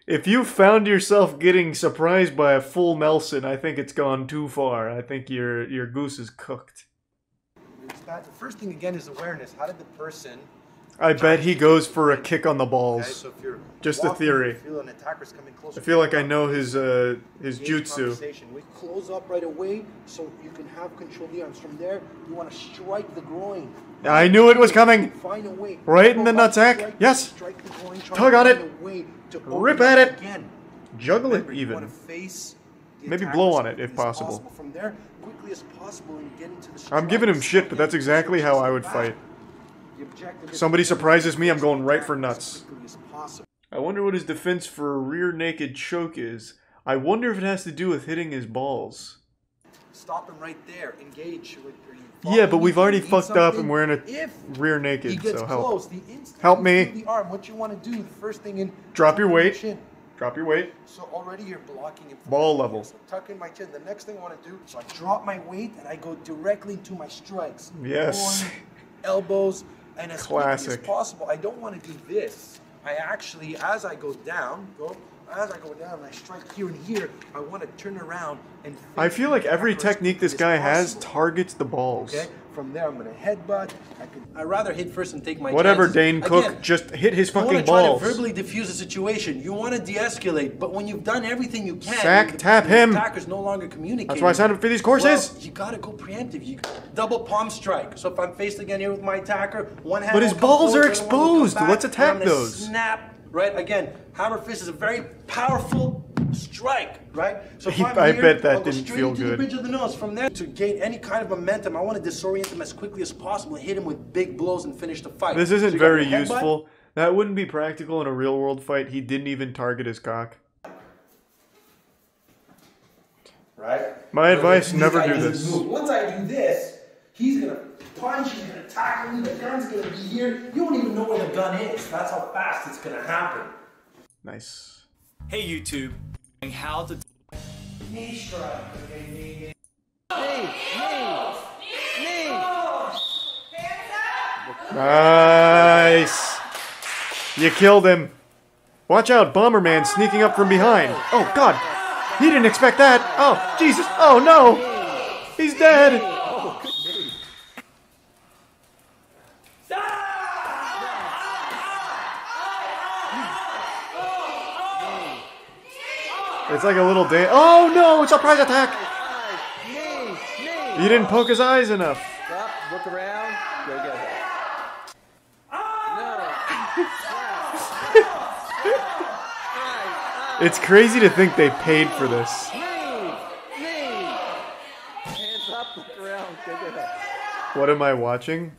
Speaker 1: If you found yourself getting surprised by a full Nelson, I think it's gone too far. I think your goose is cooked.
Speaker 8: The first thing again is awareness. How did the person...
Speaker 1: I bet he goes for a kick on the balls.
Speaker 8: Okay, so if you're
Speaker 1: just a theory.
Speaker 8: Feel an attacker's coming closer,
Speaker 1: I feel like I know his jutsu.
Speaker 8: We close up right away so you can have control of the arms. From there, you want to strike the groin.
Speaker 1: I knew it was coming.
Speaker 8: Find a way.
Speaker 1: Right in the nutsack. Yes.
Speaker 8: Strike the groin,
Speaker 1: tug on it.
Speaker 8: To
Speaker 1: Rip at it.
Speaker 8: Again.
Speaker 1: Juggle
Speaker 8: Remember,
Speaker 1: it
Speaker 8: you
Speaker 1: even.
Speaker 8: want to face
Speaker 1: Maybe
Speaker 8: attacker
Speaker 1: blow
Speaker 8: as
Speaker 1: on it, if
Speaker 8: quickly as
Speaker 1: possible.
Speaker 8: From there, quickly as possible, and get into the
Speaker 1: I'm giving him
Speaker 8: strikes,
Speaker 1: shit, but that's
Speaker 8: get into
Speaker 1: exactly how I would
Speaker 8: back.
Speaker 1: fight.
Speaker 8: The objective is
Speaker 1: Somebody
Speaker 8: to
Speaker 1: surprises me, I'm going right for
Speaker 8: attack
Speaker 1: nuts.
Speaker 8: as quickly as possible.
Speaker 1: I wonder what his defense for a rear naked choke is. I wonder if it has to do with hitting his balls.
Speaker 8: Stop him right there. Engage.
Speaker 1: Yeah, but we've already
Speaker 8: Need
Speaker 1: fucked up and
Speaker 8: something.
Speaker 1: we're in a
Speaker 8: If
Speaker 1: rear
Speaker 8: he
Speaker 1: naked,
Speaker 8: gets
Speaker 1: so help.
Speaker 8: close, the instant
Speaker 1: Help
Speaker 8: you
Speaker 1: me.
Speaker 8: feel the arm, what you want to do, the first thing in
Speaker 1: Drop your
Speaker 8: tuck in
Speaker 1: weight.
Speaker 8: chin.
Speaker 1: Drop your weight.
Speaker 8: So already you're blocking him. from
Speaker 1: Ball
Speaker 8: here.
Speaker 1: level.
Speaker 8: So tuck in my chin. The next thing I want to do, so I drop my weight and I go directly into my strikes.
Speaker 1: Yes.
Speaker 8: Horn, elbows, and as quickly as
Speaker 1: Classic.
Speaker 8: possible. I don't want to do this. I actually, as I go down, and I strike here and here, I want to turn around and
Speaker 1: I
Speaker 8: finish
Speaker 1: feel like
Speaker 8: the
Speaker 1: every
Speaker 8: attacker as
Speaker 1: technique this
Speaker 8: quickly
Speaker 1: guy
Speaker 8: as
Speaker 1: has
Speaker 8: possible.
Speaker 1: targets the balls.
Speaker 8: Okay, from there I'm gonna headbutt. I'd rather hit first and take my
Speaker 1: Whatever,
Speaker 8: chances.
Speaker 1: Dane Cook,
Speaker 8: Again,
Speaker 1: just hit his
Speaker 8: you
Speaker 1: fucking
Speaker 8: want to try to
Speaker 1: balls.
Speaker 8: verbally diffuse a situation. You want to de-escalate, but when you've done everything you can,
Speaker 1: Sack,
Speaker 8: the
Speaker 1: tap him.
Speaker 8: attacker's no longer communicating.
Speaker 1: That's why I signed up for these courses.
Speaker 8: Well, you gotta go preemptive. You double palm strike. So if I'm faced again here with my attacker, one hand.
Speaker 1: But his
Speaker 8: will come
Speaker 1: balls are
Speaker 8: forward, the other one will come
Speaker 1: exposed.
Speaker 8: back,
Speaker 1: Let's
Speaker 8: and
Speaker 1: attack
Speaker 8: I'm gonna
Speaker 1: those.
Speaker 8: Snap. Right again. Hammer fist is a very powerful strike. Right. So if I'm
Speaker 1: I
Speaker 8: here,
Speaker 1: bet that
Speaker 8: I'll go
Speaker 1: didn't
Speaker 8: straight
Speaker 1: feel
Speaker 8: into
Speaker 1: good.
Speaker 8: The bridge of the nose. From there to gain any kind of momentum, I want to disorient him as quickly as possible, hit him with big blows, and finish the fight.
Speaker 1: This
Speaker 8: So
Speaker 1: isn't
Speaker 8: you got
Speaker 1: very
Speaker 8: your headbutt.
Speaker 1: useful. That wouldn't be practical in a real world fight. He didn't even target his cock.
Speaker 8: Right?
Speaker 1: My advice, never
Speaker 8: guy
Speaker 1: do
Speaker 8: doesn't
Speaker 1: this.
Speaker 8: move. Once I do this, he's gonna punch, he's gonna tackle me, the gun's gonna be here. You won't even know where the gun is. That's how fast it's gonna happen.
Speaker 1: Nice.
Speaker 9: Hey YouTube, how to
Speaker 8: Knee strike.
Speaker 1: Nice. You killed him. Watch out, Bomberman sneaking up from behind. Oh, God. He didn't expect that. Oh, Jesus. Oh, no. He's dead. It's like a little dance. Oh, no. Surprise attack. You didn't poke his eyes enough.
Speaker 10: Stop, look around, go get it.
Speaker 1: It's crazy to think they paid for this.
Speaker 10: Hands up, look around, go get it.
Speaker 1: What am I watching?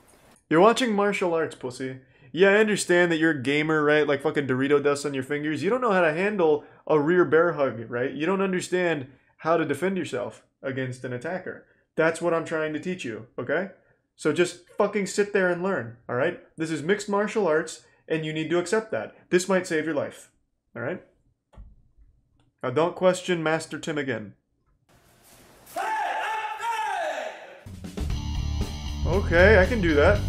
Speaker 1: You're watching martial arts, pussy. Yeah, I understand that you're a gamer, right? Like fucking Dorito dust on your fingers. You don't know how to handle a rear bear hug, right? You don't understand how to defend yourself against an attacker. That's what I'm trying to teach you, okay? So just fucking sit there and learn, alright? This is mixed martial arts, and you need to accept that. This might save your life, alright? Now don't question Master Tim again. Okay, I can do that.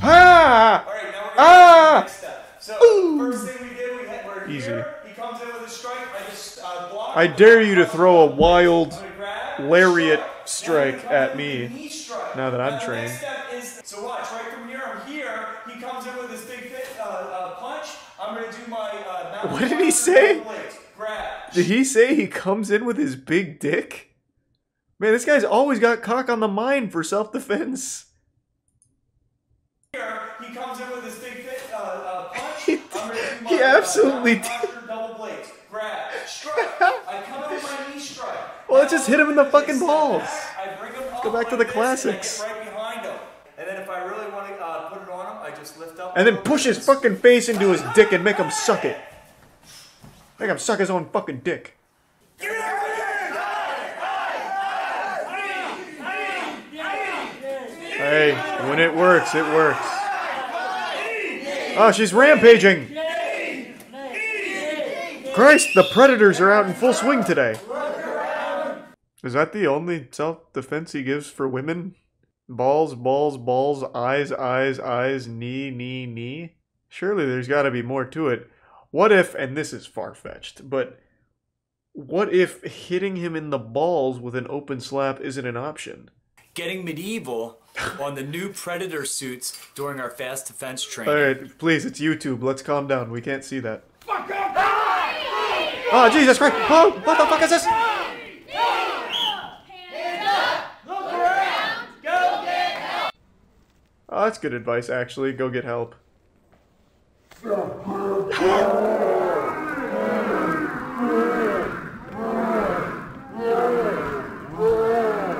Speaker 1: Ah!
Speaker 9: Alright, now we're
Speaker 1: Ah!
Speaker 9: next step. So first thing we did, we're
Speaker 1: Easy.
Speaker 9: here. He comes in with a strike. I just block.
Speaker 1: I dare you to throw a wild
Speaker 9: I'm gonna grab,
Speaker 1: lariat
Speaker 9: strike.
Speaker 1: strike
Speaker 9: Now he
Speaker 1: at
Speaker 9: comes in with a
Speaker 1: me.
Speaker 9: knee strike.
Speaker 1: Now that I'm
Speaker 9: Now the
Speaker 1: trained.
Speaker 9: next step is, so watch, right from here, I'm here. He comes in with his big punch. I'm gonna do my mountain
Speaker 1: What did he
Speaker 9: punch
Speaker 1: say?
Speaker 9: with blades. Grab.
Speaker 1: Did he say he comes in with his big dick? Man, this guy's always got cock on the mind for self-defense.
Speaker 9: Here, he comes in with his big punch. I'm gonna do my
Speaker 1: He absolutely
Speaker 9: mountain punch with double blades. Grab. Strike. I come in with my knee strike.
Speaker 1: Well, let's just hit him in the fucking
Speaker 9: Step
Speaker 1: balls.
Speaker 9: back, I bring him up
Speaker 1: Go back to
Speaker 9: like
Speaker 1: the
Speaker 9: this, and I
Speaker 1: classics.
Speaker 9: get right behind him. And then if I really want to put it on him, I just lift up.
Speaker 1: And then push his fucking face into his dick and make him suck it. Make him suck his own fucking dick. Hey, when it works, it works. Oh, she's rampaging! Christ, the predators are out in full swing today. Is that the only self-defense he gives for women? Balls, balls, balls, eyes, eyes, eyes, knee, knee, knee? Surely there's gotta be more to it. What if, and this is far-fetched, but what if hitting him in the balls with an open slap isn't an option?
Speaker 9: Getting medieval on the new Predator suits during our fast defense training.
Speaker 1: Alright, please, it's YouTube. Let's calm down. We can't see that. Oh, Jesus Christ! Oh, what the fuck is this? Oh, that's good advice, actually. Go get help.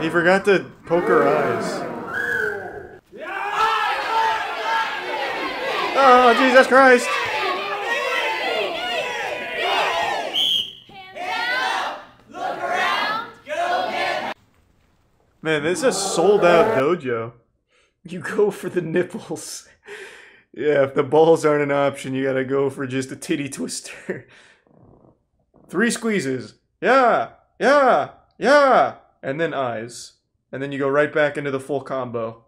Speaker 1: he forgot to poke her eyes. Oh, Jesus Christ! Man, this is a sold-out dojo. You go for the nipples. Yeah, if the balls aren't an option, you gotta go for just a titty twister. 3 squeezes. Yeah, yeah, yeah! And then eyes. And then you go right back into the full combo.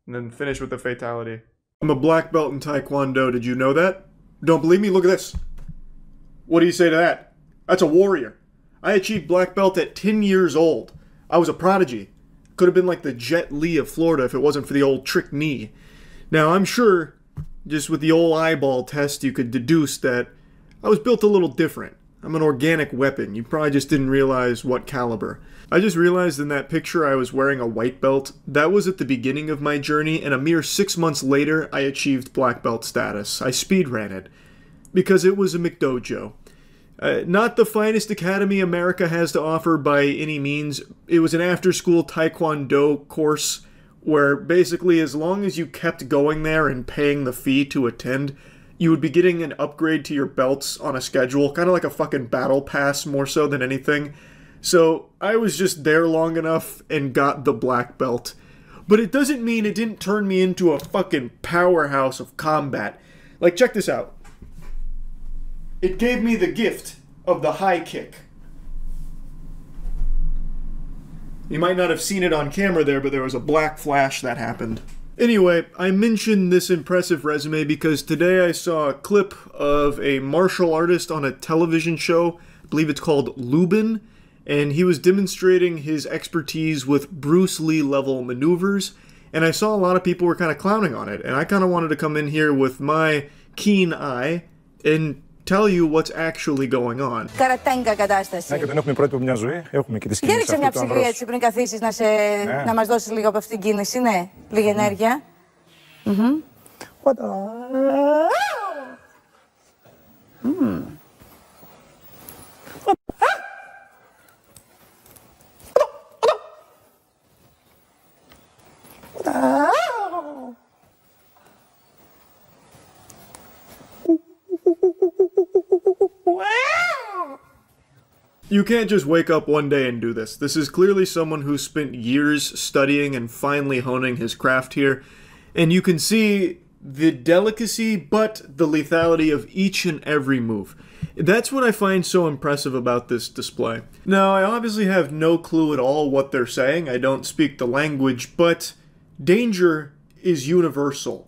Speaker 1: And then finish with the fatality. I'm a black belt in Taekwondo, did you know that? Don't believe me? Look at this. What do you say to that? That's a warrior. I achieved black belt at 10 years old. I was a prodigy. Could have been like the Jet Li of Florida if it wasn't for the old trick knee. Now, I'm sure, just with the old eyeball test, you could deduce that I was built a little different. I'm an organic weapon. You probably just didn't realize what caliber. I just realized in that picture I was wearing a white belt. That was at the beginning of my journey, and a mere 6 months later, I achieved black belt status. I speedran it. Because it was a McDojo. Not the finest academy America has to offer by any means. It was an after-school Taekwondo course where basically as long as you kept going there and paying the fee to attend, you would be getting an upgrade to your belts on a schedule, kind of like a fucking battle pass more so than anything. So I was just there long enough and got the black belt. But it doesn't mean it didn't turn me into a fucking powerhouse of combat. Like, check this out. It gave me the gift of the high kick. You might not have seen it on camera there, but there was a black flash that happened. Anyway, I mentioned this impressive resume because today I saw a clip of a martial artist on a television show. I believe it's called Lubin, and he was demonstrating his expertise with Bruce Lee level maneuvers, and I saw a lot of people were kind of clowning on it, and I kind of wanted to come in here with my keen eye and tell you what's actually going on.
Speaker 11: Καρατάγκα κατάσταση.
Speaker 12: Ναι, και δεν έχουμε πρώτη μια ζωή, έχουμε και τη σκηνή.
Speaker 11: Για ρίξε μια ψυχή έτσι πριν καθίσεις να μας δώσεις λίγο από αυτήν την κίνηση, ναι. Λίγη ενέργεια.
Speaker 1: You can't just wake up one day and do this. This is clearly someone who spent years studying and finally honing his craft here. And you can see the delicacy, but the lethality of each and every move. That's what I find so impressive about this display. Now, I obviously have no clue at all what they're saying. I don't speak the language, but danger is universal.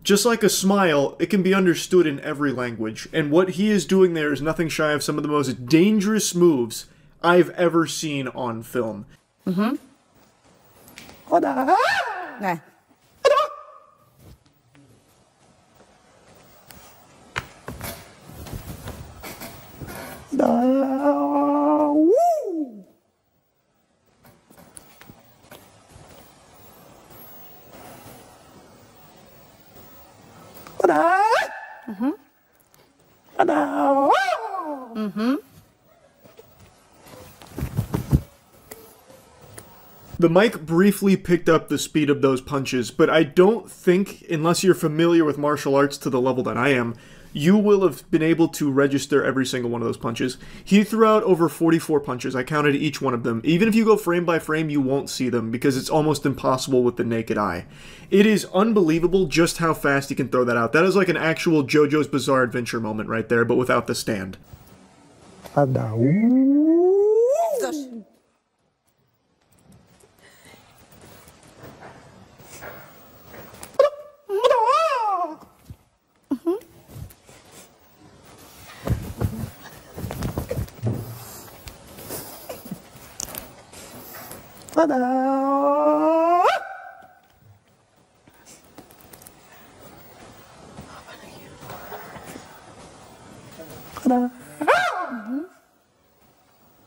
Speaker 1: Just like a smile, it can be understood in every language, and what he is doing there is nothing shy of some of the most dangerous moves I've ever seen on film.
Speaker 11: Ναι.
Speaker 1: The mic briefly picked up the speed of those punches, but I don't think, unless you're familiar with martial arts to the level that I am, you will have been able to register every single one of those punches. He threw out over 44 punches. I counted each one of them. Even if you go frame by frame, you won't see them because it's almost impossible with the naked eye. It is unbelievable just how fast he can throw that out. That is like an actual JoJo's Bizarre Adventure moment right there, but without the stand.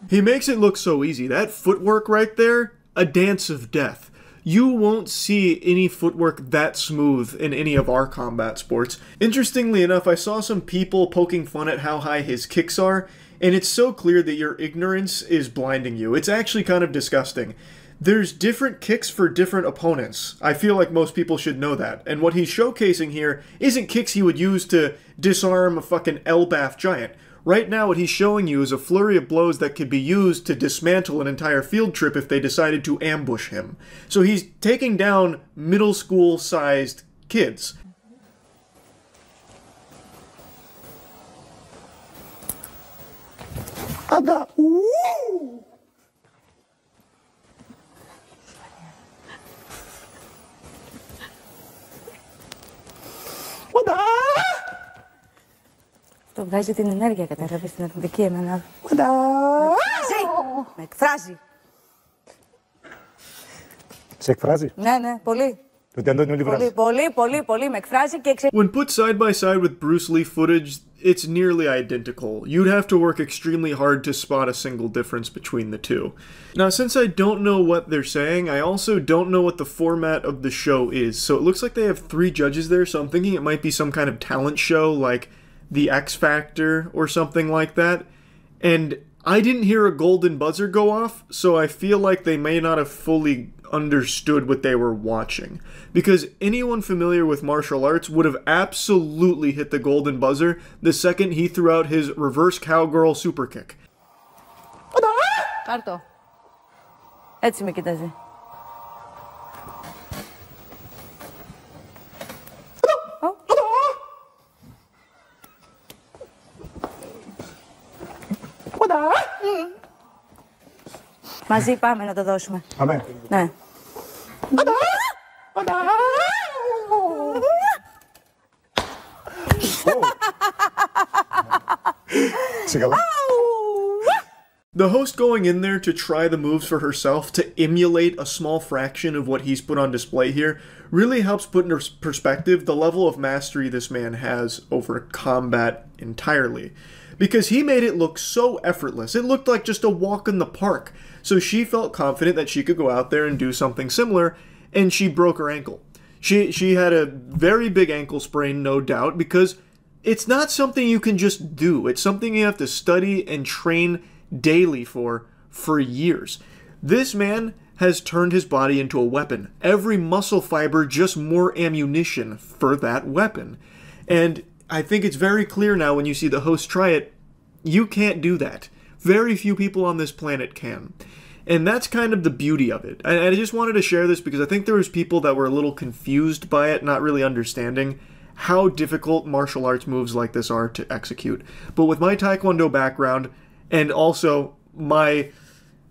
Speaker 1: He makes it look so easy. That footwork right there, a dance of death. You won't see any footwork that smooth in any of our combat sports. Interestingly enough, I saw some people poking fun at how high his kicks are, and it's so clear that your ignorance is blinding you. It's actually kind of disgusting. there's different kicks for different opponents. I feel like most people should know that. And what he's showcasing here isn't kicks he would use to disarm a fucking Elbaf giant. Right now, what he's showing you is a flurry of blows that could be used to dismantle an entire field trip if they decided to ambush him. So he's taking down middle school-sized kids.
Speaker 6: Woo!
Speaker 11: Το βγάζει την ενέργεια, κατάλαβες, την αρνητική εμένα. Με εκφράζει.
Speaker 12: Σε εκφράζει.
Speaker 11: Ναι, ναι, πολύ.
Speaker 12: Το Αντώνη όλη βράζει.
Speaker 11: Πολύ, με εκφράζει και
Speaker 1: When put side by side with Bruce Lee footage, it's nearly identical. You'd have to work extremely hard to spot a single difference between the two. Now, since I don't know what they're saying, I also don't know what the format of the show is. So it looks like they have 3 judges there, so I'm thinking it might be some kind of talent show like The X Factor or something like that. And I didn't hear a golden buzzer go off, so I feel like they may not have fully understood what they were watching. Because anyone familiar with martial arts would have absolutely hit the golden buzzer the second he threw out his reverse cowgirl super kick.
Speaker 11: Πάρτο. Έτσι με κοιτάζει. Μαζί πάμε να το δώσουμε.
Speaker 12: Αμέ.
Speaker 11: Ναι.
Speaker 1: The host going in there to try the moves for herself, to emulate a small fraction of what he's put on display here, really helps put into perspective the level of mastery this man has over combat entirely. Because he made it look so effortless. It looked like just a walk in the park. So she felt confident that she could go out there and do something similar, and she broke her ankle. She had a very big ankle sprain, no doubt, because it's not something you can just do. It's something you have to study and train daily for years. This man has turned his body into a weapon. Every muscle fiber just more ammunition for that weapon. And I think it's very clear now when you see the host try it, you can't do that. Very few people on this planet can. And that's kind of the beauty of it. I just wanted to share this because I think there was people that were a little confused by it, not really understanding how difficult martial arts moves like this are to execute. But with my Taekwondo background, and also my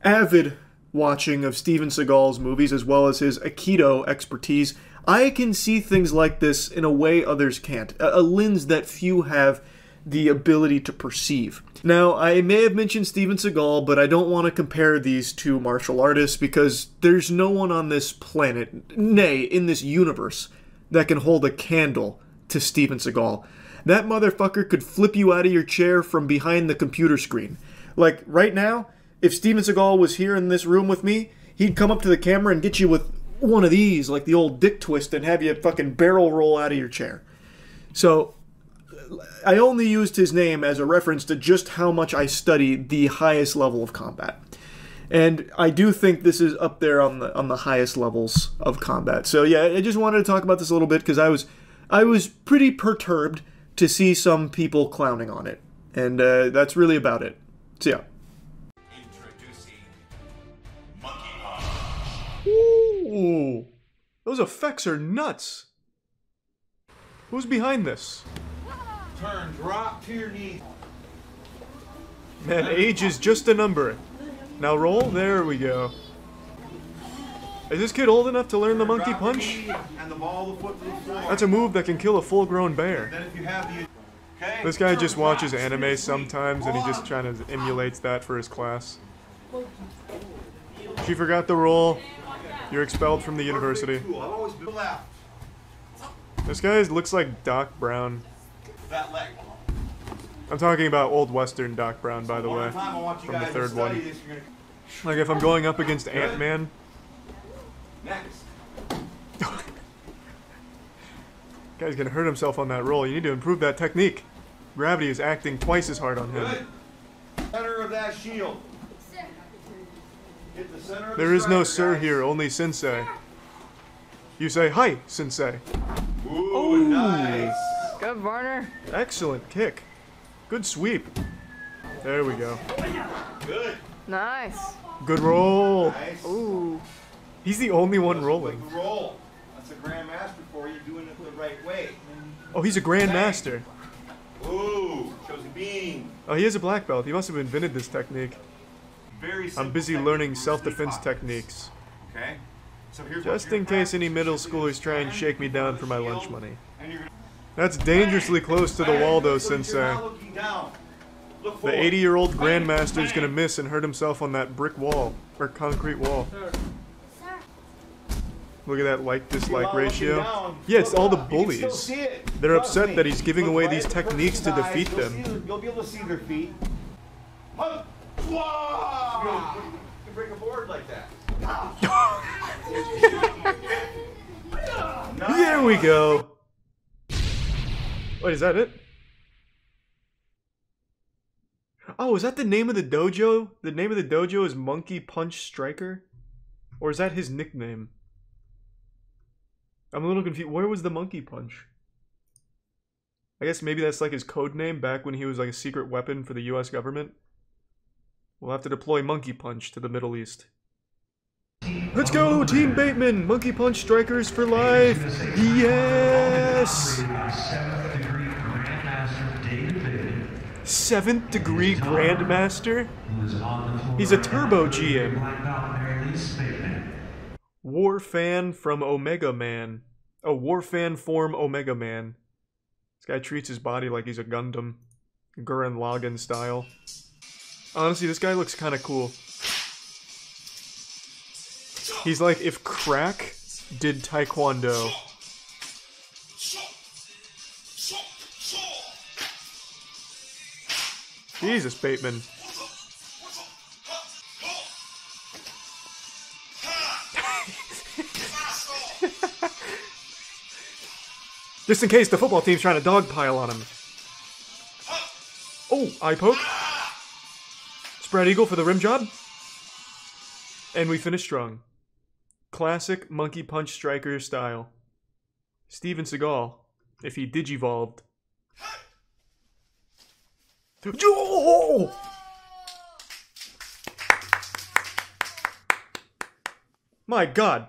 Speaker 1: avid watching of Steven Seagal's movies as well as his Aikido expertise, I can see things like this in a way others can't. A lens that few have the ability to perceive. Now, I may have mentioned Steven Seagal, but I don't want to compare these two martial artists because there's no one on this planet, nay, in this universe, that can hold a candle to Steven Seagal. That motherfucker could flip you out of your chair from behind the computer screen. Like, right now, if Steven Seagal was here in this room with me, he'd come up to the camera and get you with one of these, like the old dick twist, and have you fucking barrel roll out of your chair. So, I only used his name as a reference to just how much I study the highest level of combat. And I do think this is up there on the highest levels of combat. So yeah, I just wanted to talk about this a little bit because I was pretty perturbed to see some people clowning on it. And that's really about it. So yeah. Ooh, those effects are nuts. Who's behind this?
Speaker 8: Turn, drop to your knees.
Speaker 1: Man, age is just a number. Now roll. There we go. Is this kid old enough to learn the monkey punch? That's a move that can kill a full-grown bear. This guy just watches anime sometimes and he just trying to emulates that for his class. If you forgot the roll, you're expelled from the university. This guy looks like Doc Brown. I'm talking about old Western Doc Brown, by the way, from the third one. Like if I'm going up against Ant-Man. Guy's gonna hurt himself on that roll. You need to improve that technique. Gravity is acting twice as hard on him.
Speaker 8: Center of that shield.
Speaker 1: There is no sir here, only sensei. You say, hi, sensei.
Speaker 13: Ooh, nice. Good, Varner.
Speaker 1: Excellent kick. Good sweep. There we go.
Speaker 10: Good.
Speaker 13: Nice.
Speaker 1: Good roll.
Speaker 10: Nice.
Speaker 13: Ooh.
Speaker 1: He's the only one rolling.
Speaker 10: Good roll. That's a grandmaster for you doing it the right way.
Speaker 1: Oh, he's a grandmaster.
Speaker 10: Ooh, shows a beam.
Speaker 1: Oh, he is a black belt. He must have invented this technique.
Speaker 10: Very simple
Speaker 1: I'm busy
Speaker 10: technique
Speaker 1: learning
Speaker 10: reverse
Speaker 1: self-defense
Speaker 10: beatbox.
Speaker 1: techniques.
Speaker 10: Okay. So here's
Speaker 1: Just
Speaker 10: what
Speaker 1: in case any middle schoolers try and shake me down for my lunch money. That's dangerously close to the wall though, sensei. The 80-year-old grandmaster's gonna miss and hurt himself on that brick wall, or concrete wall. Look at that like-dislike ratio. Yeah, it's all the bullies. They're upset that he's giving away these techniques to defeat them.
Speaker 10: You'll be able to see their feet. You can break a board like that.
Speaker 1: There we go. Wait, is that it? Oh, is that the name of the dojo? The name of the dojo is Monkey Punch Striker? Or is that his nickname? I'm a little confused. Where was the Monkey Punch? I guess maybe that's like his code name back when he was like a secret weapon for the US government. We'll have to deploy Monkey Punch to the Middle East. Let's go, Team Bateman! Monkey Punch Strikers for life! Yes! 7th degree Grandmaster? He's a turbo GM. War fan from Omega Man. A war fan form Omega Man. This guy treats his body like he's a Gundam. Gurren Lagann style. Honestly, this guy looks kind of cool. He's like if crack did Taekwondo. Jesus, Bateman. Just in case the football team's trying to dogpile on him. Oh, eye poke. Spread eagle for the rim job. And we finish strong. Classic Monkey Punch Striker style. Steven Seagal, if he digivolved. Oh! My god. I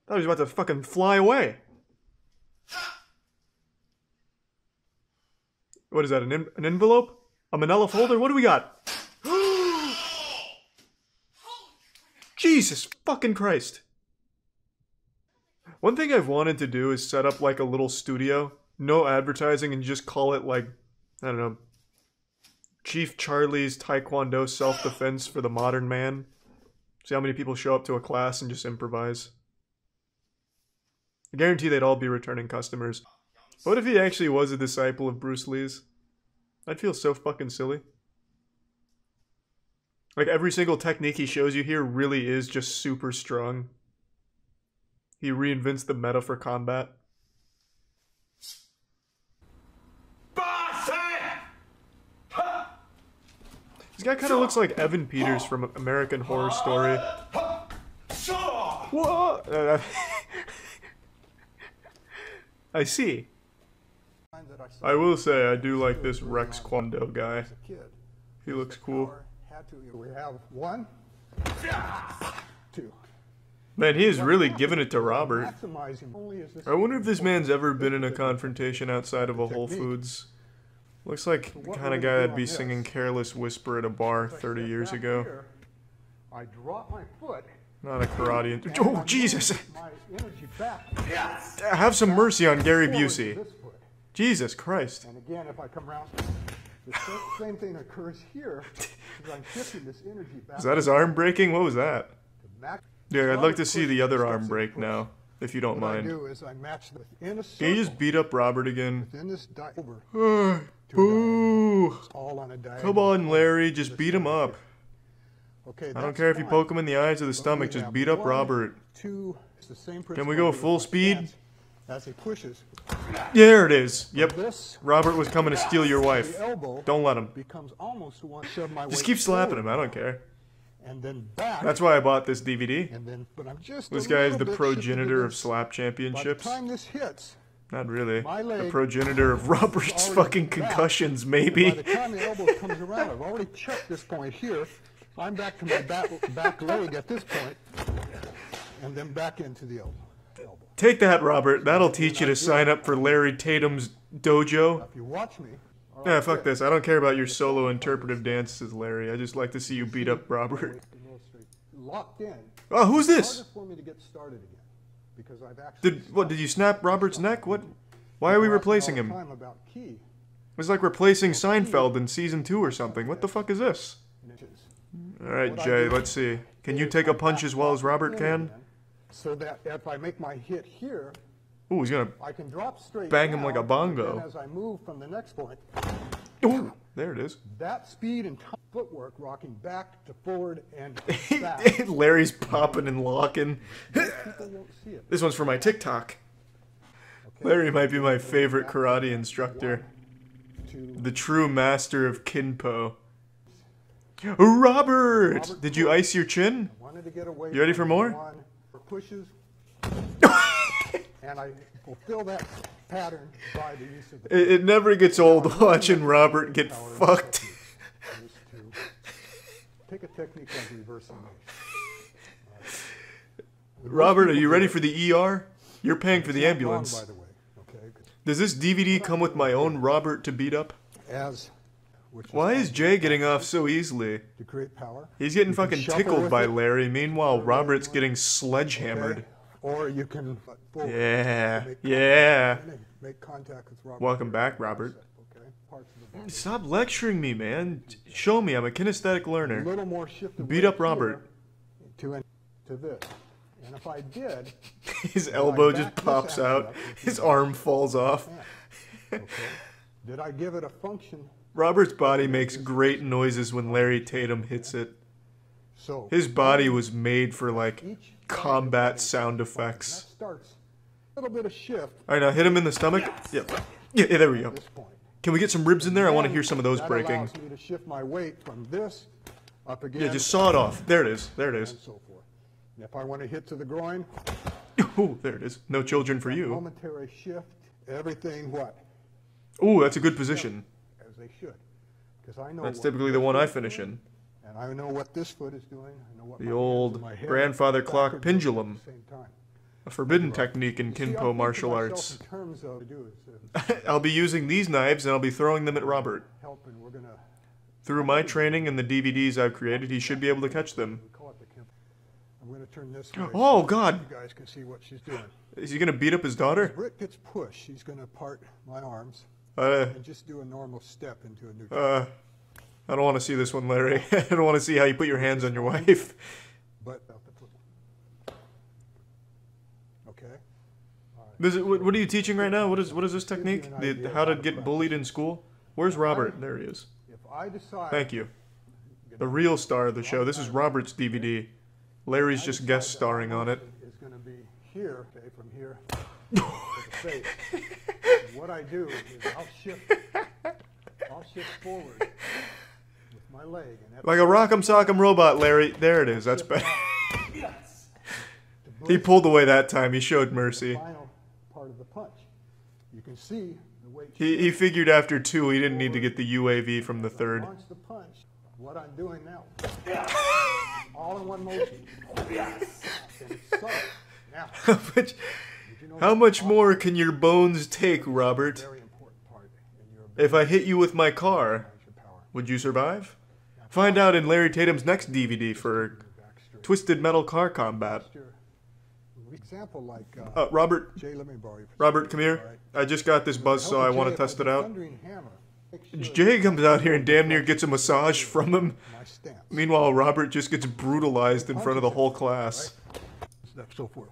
Speaker 1: thought he was about to fucking fly away. What is that, an envelope? A manila folder? What do we got? Jesus fucking Christ. One thing I've wanted to do is set up like a little studio. No advertising and just call it like, I don't know, Chief Charlie's Taekwondo Self-Defense for the Modern Man. See how many people show up to a class and just improvise. I guarantee they'd all be returning customers. What if he actually was a disciple of Bruce Lee's? I'd feel so fucking silly. Like every single technique he shows you here really is just super strong. He reinvents the meta for combat. This guy kind of looks like Evan Peters from American Horror Story. What? I see. I will say I do like this Rex Kwon-Do guy. He looks cool.
Speaker 14: We have 1, 2.
Speaker 1: Man, he is really giving it to Robert. I wonder if this man's ever been in a confrontation outside of a Whole Foods. Looks like the kind of guy that'd be singing Careless Whisper at a bar 30 years ago.
Speaker 14: I drop my foot.
Speaker 1: Not a karate. Oh, Jesus! Have some mercy on Gary Busey. Jesus Christ.
Speaker 14: And again, if I come around, the same thing occurs here. I'm shifting this energy back.
Speaker 1: Is that his arm breaking? What was that? Yeah, I'd like to see the other arm break now, if you don't mind. Can you just beat up Robert again? Boo! Come on, Larry, just beat him up. I don't care if you poke him in the eyes or the stomach, just beat up Robert. Can we go full speed?
Speaker 14: As he pushes.
Speaker 1: There it is. Yep. Robert was coming to steal your wife. Don't let him. Just keep slapping him. I don't care.
Speaker 14: and then back.
Speaker 1: That's why I bought this DVD.
Speaker 14: And then, but I'm just
Speaker 1: This
Speaker 14: a
Speaker 1: guy is
Speaker 14: little
Speaker 1: the
Speaker 14: bit
Speaker 1: progenitor of
Speaker 14: shifted to
Speaker 1: slap
Speaker 14: this.
Speaker 1: championships.
Speaker 14: By the time this hits,
Speaker 1: Not really.
Speaker 14: my
Speaker 1: The
Speaker 14: leg
Speaker 1: progenitor of Robert's
Speaker 14: already
Speaker 1: fucking
Speaker 14: back.
Speaker 1: concussions,
Speaker 14: And
Speaker 1: maybe.
Speaker 14: by the time the elbow comes around, I've already checked this point here. I'm back to my back leg at this point, and then back into the elbow.
Speaker 1: Take that, Robert. That'll teach you to sign up for Larry Tatum's dojo.
Speaker 14: If you watch me,
Speaker 1: Yeah, fuck this. I don't care about your solo interpretive dances, Larry. I just like to see you beat up Robert.
Speaker 14: locked in.
Speaker 1: Oh, who's
Speaker 14: it's
Speaker 1: this?
Speaker 14: harder for me to get started again because I've actually.
Speaker 1: Did you snap Robert's neck? What? Why are we replacing him?
Speaker 14: Time about key.
Speaker 1: It's like replacing Seinfeld in season 2 or something. What the fuck is this? Alright, Jay, let's see. Can you take a punch as well as Robert can?
Speaker 14: So that if I make my hit here,
Speaker 1: Ooh, he's gonna
Speaker 14: I can drop straight
Speaker 1: bang him
Speaker 14: down,
Speaker 1: like a
Speaker 14: and
Speaker 1: bongo.
Speaker 14: then as I move from the next point,
Speaker 1: Ooh, there it is.
Speaker 14: that speed and footwork rocking back to forward and back.
Speaker 1: Larry's popping and locking.
Speaker 14: People won't see it.
Speaker 1: This one's for my TikTok. Larry might be my favorite karate instructor. The true master of Kinpo. Robert! Did you ice your chin?
Speaker 14: Wanted to get away
Speaker 1: You ready for
Speaker 14: from
Speaker 1: more?
Speaker 14: one for pushes, and I fulfill that pattern by the use of the.
Speaker 1: It never gets old watching Robert get fucked.
Speaker 14: Take a technique like reverse summation.
Speaker 1: Robert, are you ready for the ER? You're paying for the ambulance.
Speaker 14: By the way, okay.
Speaker 1: Does this DVD come with my own Robert to beat up? Why is Jay getting off so easily?
Speaker 14: To create power.
Speaker 1: He's getting
Speaker 14: You can
Speaker 1: fucking
Speaker 14: shuffle
Speaker 1: tickled
Speaker 14: with
Speaker 1: by
Speaker 14: it.
Speaker 1: Larry. Meanwhile, Robert's getting sledgehammered.
Speaker 14: Or you can forward,
Speaker 1: Yeah,
Speaker 14: make
Speaker 1: yeah.
Speaker 14: contact, make contact with Robert.
Speaker 1: Welcome back, Robert.
Speaker 14: Okay. Parts of the body.
Speaker 1: Stop lecturing me, man. Show me. I'm a kinesthetic
Speaker 14: A
Speaker 1: learner.
Speaker 14: little more shift
Speaker 1: Beat
Speaker 14: away
Speaker 1: up Robert.
Speaker 14: here to this. And if I did,
Speaker 1: His
Speaker 14: if
Speaker 1: elbow
Speaker 14: I
Speaker 1: just
Speaker 14: back this
Speaker 1: pops
Speaker 14: action
Speaker 1: out.
Speaker 14: up, which
Speaker 1: His
Speaker 14: is
Speaker 1: arm falls off.
Speaker 14: okay. Did I give it a function?
Speaker 1: Robert's body makes great noises when Larry Tatum hits it.
Speaker 14: So
Speaker 1: His body was made for, like, combat sound
Speaker 14: That
Speaker 1: effects.
Speaker 14: starts a little bit of shift.
Speaker 1: Alright, now hit him in the stomach. Yep. Yeah, there we go. Can we get some ribs in there? I want to hear some of those
Speaker 14: That
Speaker 1: breaking.
Speaker 14: allows me to shift my weight from this up again.
Speaker 1: Yeah, just saw it off. There it is. There it is.
Speaker 14: And so forth. And if I want to hit to the groin,
Speaker 1: Ooh, there it is. No children for you.
Speaker 14: momentary shift, everything what?
Speaker 1: Ooh, that's a good position.
Speaker 14: As they should. Because I know
Speaker 1: That's
Speaker 14: what
Speaker 1: typically the one I finish in.
Speaker 14: and I know what this foot is doing. I know what
Speaker 1: The
Speaker 14: my hands
Speaker 1: old
Speaker 14: and my head
Speaker 1: grandfather clock
Speaker 14: backwards and
Speaker 1: pendulum.
Speaker 14: at the same time.
Speaker 1: A forbidden technique in
Speaker 14: See, I think
Speaker 1: Kinpo
Speaker 14: to
Speaker 1: martial
Speaker 14: myself
Speaker 1: arts.
Speaker 14: in terms of do is,
Speaker 1: I'll be using these knives and I'll be throwing them at Robert.
Speaker 14: help, and we're gonna
Speaker 1: Through my training and the DVDs I've created, he should be able to catch them.
Speaker 14: call it the Kemp. I'm gonna turn this way.
Speaker 1: Oh,
Speaker 14: so
Speaker 1: God.
Speaker 14: You guys can see what she's doing.
Speaker 1: Is he gonna beat up his daughter?
Speaker 14: Britt gets pushed. She's gonna part my arms
Speaker 1: Uh,
Speaker 14: and just do a normal step into a new.
Speaker 1: I don't want to see this one, Larry. I don't want to see how you put your hands on your wife.
Speaker 14: But okay.
Speaker 1: What are you teaching right now? What is this technique? How to get bullied in school? Where's Robert? There he is.
Speaker 14: If I decide.
Speaker 1: Thank you. The real star of the show. This is Robert's DVD. Larry's just guest starring on it.
Speaker 14: Is going to be here. Okay, from here. Face. What I do is I'll shift forward with my leg. And
Speaker 1: Like a rock'em sock'em robot, Larry. There it is. That's better. He pulled away that time. He showed mercy.
Speaker 14: Final part of the punch. You can see the weight.
Speaker 1: He figured after 2 he didn't need to get the UAV from the 3rd.
Speaker 14: Launch the punch. What I'm doing now. All in one motion. Yes. And it's subtle. Now.
Speaker 1: How much more can your bones take, Robert? If I hit you with my car, would you survive? Find out in Larry Tatum's next DVD for Twisted Metal Car Combat.
Speaker 14: Example like.
Speaker 1: Robert.
Speaker 14: Jay, let me borrow you.
Speaker 1: Robert, come here. I just got this buzzsaw. I want to test it out. Jay comes out here and damn near gets a massage from him. Meanwhile, Robert just gets brutalized in front of the whole class.
Speaker 14: So forth.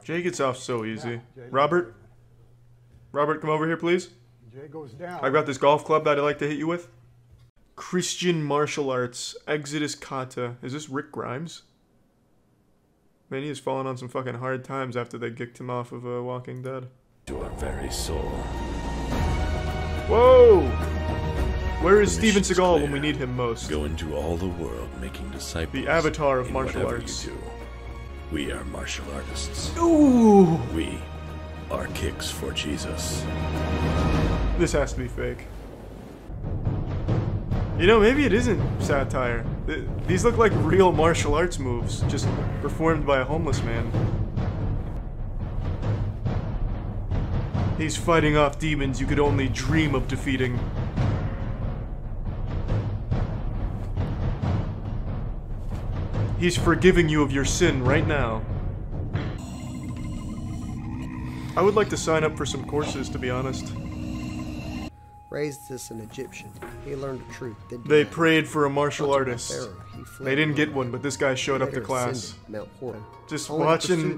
Speaker 1: Jay gets off so easy. Robert? Robert, come over here, please.
Speaker 14: Jay goes down.
Speaker 1: I've got this golf club that I'd like to hit you with. Christian martial arts. Exodus Kata. Is this Rick Grimes? Man, he has fallen on some fucking hard times after they kicked him off of Walking Dead.
Speaker 15: Your very soul.
Speaker 1: Whoa! Where is Steven Seagal when we need him most?
Speaker 15: Go into all the world making disciples.
Speaker 1: The avatar of
Speaker 15: in
Speaker 1: martial
Speaker 15: whatever
Speaker 1: arts.
Speaker 15: You do. We are martial artists.
Speaker 1: Ooh!
Speaker 15: We are Kicks for Jesus.
Speaker 1: This has to be fake. You know, maybe it isn't satire. These look like real martial arts moves, just performed by a homeless man. He's fighting off demons you could only dream of defeating. He's forgiving you of your sin right now. I would like to sign up for some courses, to be honest.
Speaker 16: Raised as an Egyptian, he learned the truth.
Speaker 1: They prayed for a martial artist. They didn't get one, but this guy showed up to class. Just watching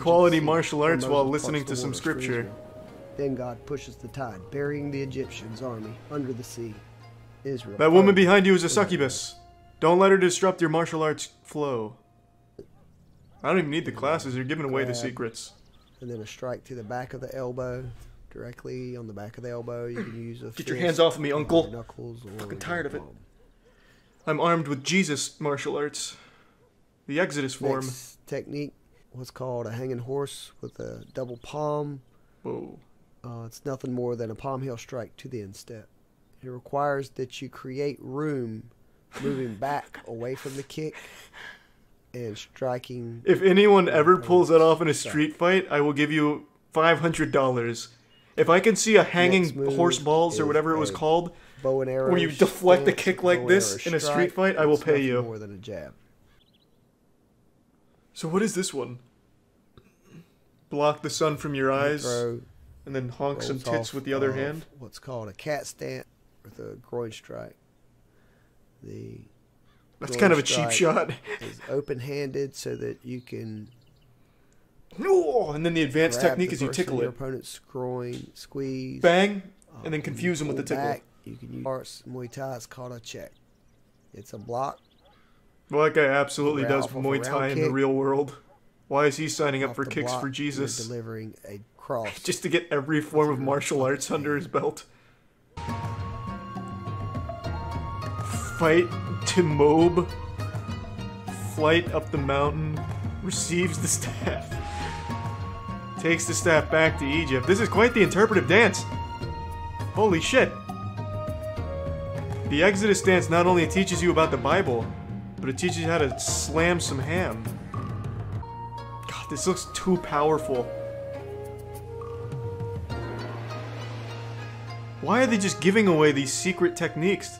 Speaker 1: quality martial arts while listening to some scripture.
Speaker 16: Then God pushes the tide, burying the Egyptians' army under the sea. Israel.
Speaker 1: That woman behind you is a succubus. Don't let her disrupt your martial arts flow. I don't even need the classes, you're giving away the secrets.
Speaker 16: And then a strike to the back of the elbow. Directly on the back of the elbow, you can use a
Speaker 1: Get your hands off of me, uncle.
Speaker 16: Knuckles or
Speaker 1: fucking tired of it. I'm armed with Jesus martial arts. The Exodus form.
Speaker 16: Next technique, what's called a hanging horse with a double palm.
Speaker 1: Whoa.
Speaker 16: It's nothing more than a palm heel strike to the instep. It requires that you create room, moving back away from the kick and striking.
Speaker 1: If anyone ever pulls that off in a street fight, I will give you $500. If I can see a hanging horse balls or whatever it was called,
Speaker 16: bow and arrow
Speaker 1: where you deflect the kick like this in a street fight, I will pay you.
Speaker 16: More than a jab.
Speaker 1: So what is this one? Block the sun from your eyes, and then honk some tits with the other hand?
Speaker 16: What's called a cat stance with a groin strike.
Speaker 1: That's kind of a cheap shot.
Speaker 16: Is open-handed so that you can.
Speaker 1: No, and then the advanced technique is you tickle it.
Speaker 16: Your opponent's groin, squeeze.
Speaker 1: Bang, and then confuse him with the tickle.
Speaker 16: Back, you can use Muay Thai. It's called a check. It's a block.
Speaker 1: Well, that guy absolutely does Muay Thai in the real world. Why is he signing up for Kicks for Jesus?
Speaker 16: Delivering a cross.
Speaker 1: Just to get every form of martial arts under his belt. Fight to Moab. Flight up the mountain. Receives the staff. Takes the staff back to Egypt. This is quite the interpretive dance. Holy shit. The Exodus dance not only teaches you about the Bible, but it teaches you how to slam some ham. God, this looks too powerful. Why are they just giving away these secret techniques?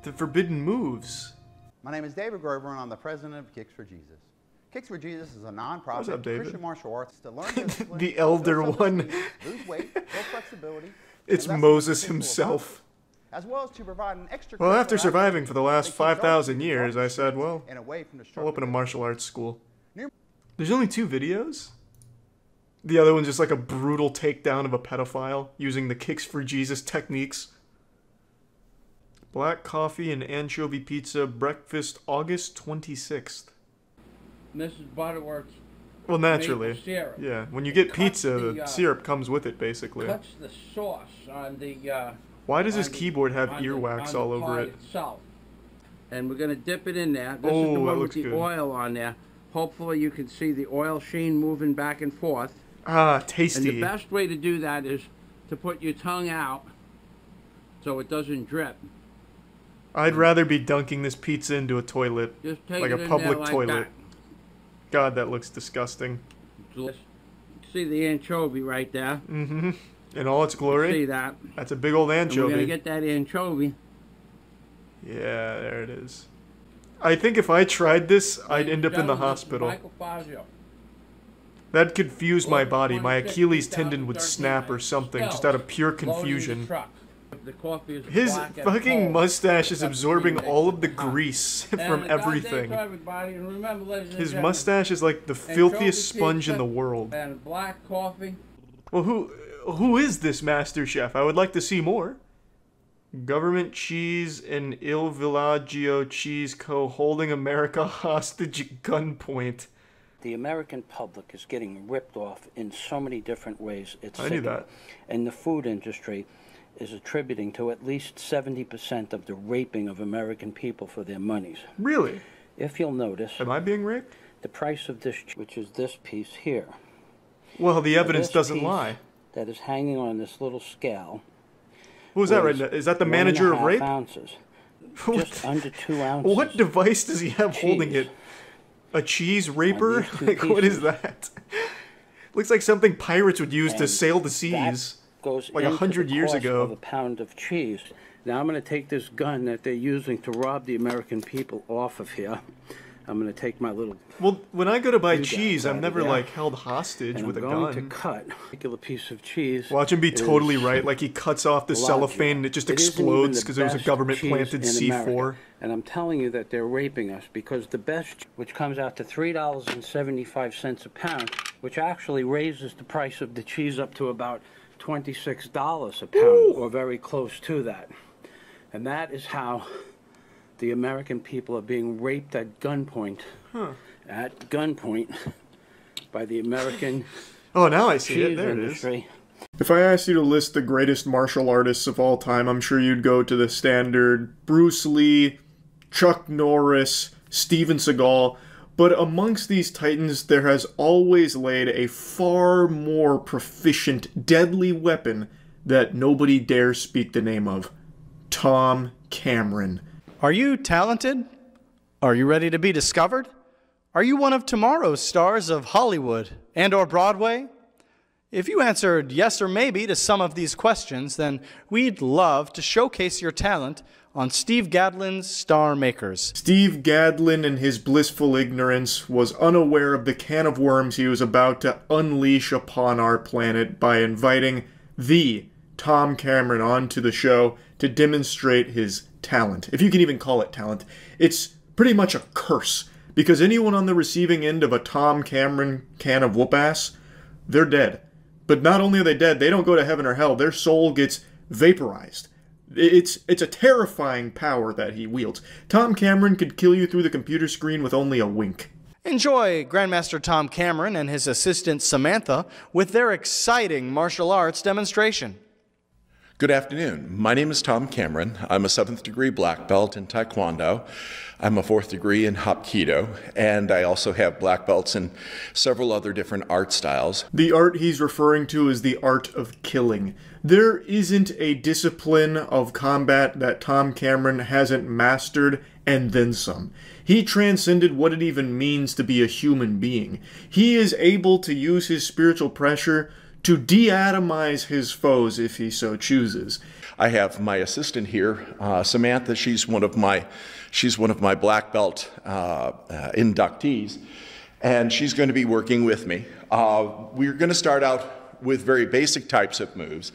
Speaker 1: The forbidden moves.
Speaker 17: My name is David Grover, and I'm the president of Kicks for Jesus. Kicks for Jesus is a non-profit Christian martial arts to learn discipline,
Speaker 1: the elder one.
Speaker 17: Lose weight, build flexibility.
Speaker 1: It's Moses himself.
Speaker 17: As well as to provide an extra.
Speaker 1: Well, after surviving for the last 5,000 years, I said, well, I'll open a martial arts school. There's only 2 videos? The other one's just like a brutal takedown of a pedophile using the Kicks for Jesus techniques. Black coffee and anchovy pizza breakfast August 26th.
Speaker 18: Mrs. Butterworth's
Speaker 1: Well, naturally.
Speaker 18: maple syrup.
Speaker 1: Yeah, when you get pizza, the syrup comes with it, basically.
Speaker 18: Cuts the sauce on the.
Speaker 1: Why does this keyboard have earwax all over it?
Speaker 18: Itself. And we're going to dip it in there. This
Speaker 1: Oh,
Speaker 18: is the
Speaker 1: that
Speaker 18: one with
Speaker 1: looks
Speaker 18: the
Speaker 1: good.
Speaker 18: oil on there. Hopefully you can see the oil sheen moving back and forth.
Speaker 1: Ah, tasty.
Speaker 18: And the best way to do that is to put your tongue out so it doesn't drip.
Speaker 1: I'd rather be dunking this pizza into a toilet.
Speaker 18: Just take
Speaker 1: like
Speaker 18: it
Speaker 1: a
Speaker 18: in
Speaker 1: public
Speaker 18: there like
Speaker 1: toilet.
Speaker 18: that.
Speaker 1: God, that looks disgusting.
Speaker 18: See the anchovy right there?
Speaker 1: Mm-hmm. In all its glory?
Speaker 18: See that?
Speaker 1: That's a big old anchovy.
Speaker 18: And we're going to get that anchovy.
Speaker 1: Yeah, there it is. I think if I tried this, I'd end up in the hospital.
Speaker 18: Michael Fazio.
Speaker 1: That'd confuse my body. My Achilles tendon would snap or something, just out of pure confusion.
Speaker 18: The coffee is
Speaker 1: His
Speaker 18: black and
Speaker 1: fucking
Speaker 18: cold.
Speaker 1: mustache is absorbing all of the grease from
Speaker 18: And a
Speaker 1: everything.
Speaker 18: goddamn to everybody, and remember, ladies and
Speaker 1: His
Speaker 18: gentlemen,
Speaker 1: mustache is like the
Speaker 18: anchovy
Speaker 1: filthiest sponge in
Speaker 18: pizza
Speaker 1: the world.
Speaker 18: And black coffee.
Speaker 1: Well, who is this master chef? I would like to see more. Government cheese and Il Villaggio Cheese Co. holding America hostage at gunpoint.
Speaker 19: The American public is getting ripped off in so many different ways. It's
Speaker 1: I knew that.
Speaker 19: In the food industry, is attributing to at least 70% of the raping of American people for their monies.
Speaker 1: Really?
Speaker 19: If you'll notice...
Speaker 1: Am I being raped?
Speaker 19: The price of this, which is this piece here.
Speaker 1: Well, the evidence doesn't lie.
Speaker 19: That is hanging on this little scale.
Speaker 1: What was that right now? Is that the manager of rape?
Speaker 19: Ounces. Just under 2 ounces.
Speaker 1: What device does he have holding it? A cheese raper? Like, what is that? Looks like something pirates would use to sail the seas.
Speaker 19: Goes
Speaker 1: like 100 years ago.
Speaker 19: Of a pound of cheese. Now I'm going to take this gun that they're using to rob the American people off of here. I'm going to take my little...
Speaker 1: Well, when I go to buy cheese, I'm never, like, held hostage with a gun.
Speaker 19: I'm going to cut a particular piece of cheese.
Speaker 1: Watch him be totally right. Like, he cuts off the cellophane and it just explodes because there was a government-planted C4.
Speaker 19: And I'm telling you that they're raping us because the best, which comes out to $3.75 a pound, which actually raises the price of the cheese up to about $26 a pound, or very close to that. And that is how... the American people are being raped at gunpoint. At gunpoint by the American
Speaker 1: Oh, now I see it. There
Speaker 19: industry.
Speaker 1: It is. If I asked you to list the greatest martial artists of all time, I'm sure you'd go to the standard Bruce Lee, Chuck Norris, Steven Seagal. But amongst these titans, there has always laid a far more proficient, deadly weapon that nobody dares speak the name of. Tom Cameron.
Speaker 6: Are you talented? Are you ready to be discovered? Are you one of tomorrow's stars of Hollywood and/or Broadway? If you answered yes or maybe to some of these questions, then we'd love to showcase your talent on Steve Gadlin's Star Makers.
Speaker 1: Steve Gadlin, in his blissful ignorance, was unaware of the can of worms he was about to unleash upon our planet by inviting the Tom Cameron onto the show to demonstrate his talent. If you can even call it talent. It's pretty much a curse, because anyone on the receiving end of a Tom Cameron can of whoop-ass, they're dead. But not only are they dead, they don't go to heaven or hell. Their soul gets vaporized. It's a terrifying power that he wields. Tom Cameron could kill you through the computer screen with only a wink.
Speaker 6: Enjoy Grandmaster Tom Cameron and his assistant Samantha with their exciting martial arts demonstration.
Speaker 15: Good afternoon. My name is Tom Cameron. I'm a 7th degree black belt in Taekwondo. I'm a 4th degree in Hapkido, and I also have black belts in several other different art styles.
Speaker 1: The art he's referring to is the art of killing. There isn't a discipline of combat that Tom Cameron hasn't mastered, and then some. He transcended what it even means to be a human being. He is able to use his spiritual pressure to de-atomize his foes if he so chooses.
Speaker 15: I have my assistant here, Samantha. She's one of my black belt inductees, and she's going to be working with me. We're going to start out with very basic types of moves.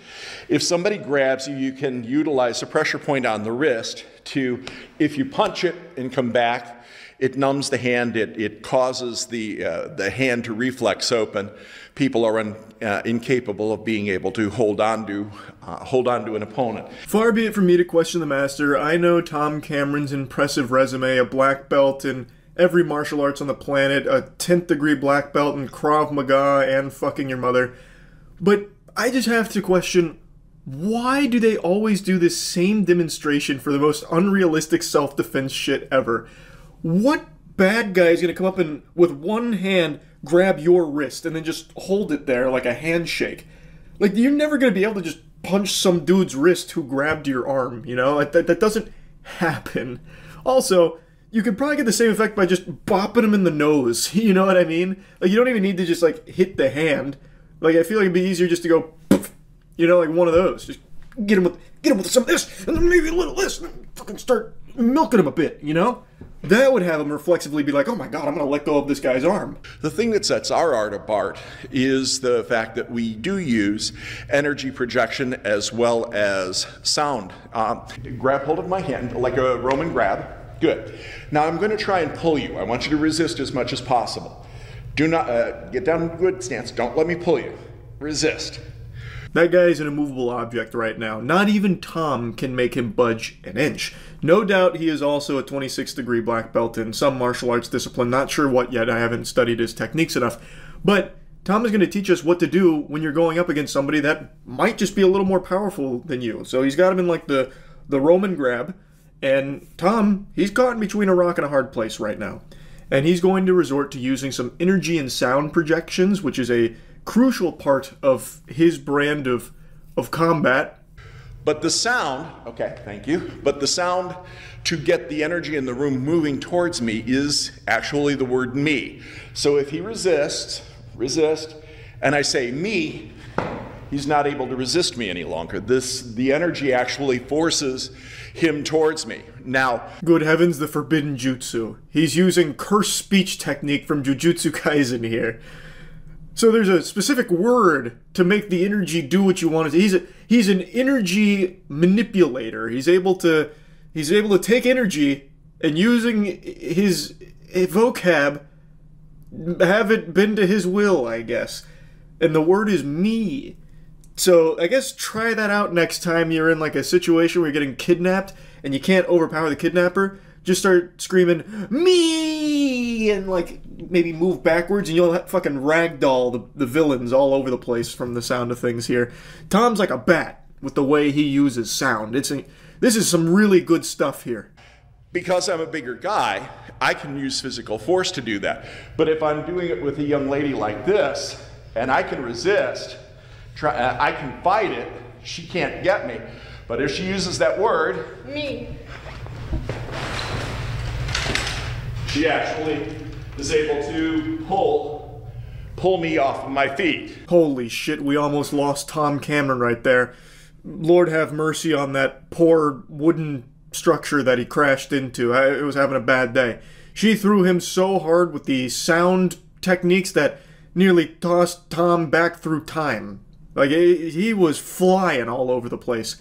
Speaker 15: If somebody grabs you, you can utilize a pressure point on the wrist to, if you punch it and come back, it numbs the hand, it causes the hand to reflex open. People are incapable of being able to hold on to an opponent.
Speaker 1: Far be it from me to question the master. I know Tom Cameron's impressive resume, a black belt in every martial arts on the planet, a 10th degree black belt in Krav Maga and fucking your mother. But I just have to question, why do they always do this same demonstration for the most unrealistic self-defense shit ever? What bad guy is going to come up and, with one hand, grab your wrist and then just hold it there like a handshake? Like, you're never going to be able to just punch some dude's wrist who grabbed your arm, you know? That doesn't happen. Also, you could probably get the same effect by just bopping him in the nose, you know what I mean? Like, you don't even need to just, like, hit the hand. Like, I feel like it'd be easier just to go, poof, you know, like one of those. Just get him with some of this, and then maybe a little of this, and then fucking start milking him a bit, you know? That would have him reflexively be like, oh my god, I'm going to let go of this guy's arm.
Speaker 15: The thing that sets our art apart is the fact that we do use energy projection as well as sound. Grab hold of my hand like a Roman grab. Good. Now I'm going to try and pull you. I want you to resist as much as possible. Do not get down in a good stance. Don't let me pull you. Resist.
Speaker 1: That guy is an immovable object right now. Not even Tom can make him budge an inch. No doubt he is also a 26th degree black belt in some martial arts discipline. Not sure what yet. I haven't studied his techniques enough. But Tom is going to teach us what to do when you're going up against somebody that might just be a little more powerful than you. So he's got him in like the Roman grab, and Tom, he's caught in between a rock and a hard place right now. And he's going to resort to using some energy and sound projections, which is a crucial part of his brand of combat.
Speaker 15: But the sound, okay, thank you, but the sound to get the energy in the room moving towards me is actually the word me. So if he resists, and I say me, he's not able to resist me any longer. The energy actually forces him towards me. Now,
Speaker 1: good heavens, the forbidden jutsu. He's using cursed speech technique from Jujutsu Kaisen here. So there's a specific word to make the energy do what you want it to. He's an energy manipulator. He's able to take energy and using his vocab, have it bend to his will, I guess. And the word is me. So I guess try that out next time you're in like a situation where you're getting kidnapped and you can't overpower the kidnapper. Just start screaming, me! And like maybe move backwards and you'll fucking ragdoll the villains all over the place from the sound of things here. Tom's like a bat with the way he uses sound. This is some really good stuff here.
Speaker 15: Because I'm a bigger guy, I can use physical force to do that. But if I'm doing it with a young lady like this, and I can resist, I can fight it, she can't get me. But if she uses that word,
Speaker 13: me,
Speaker 15: she actually is able to pull me off of my feet.
Speaker 1: Holy shit, we almost lost Tom Cameron right there. Lord have mercy on that poor wooden structure that he crashed into. It was having a bad day. She threw him so hard with the sound techniques that nearly tossed Tom back through time. Like, he was flying all over the place.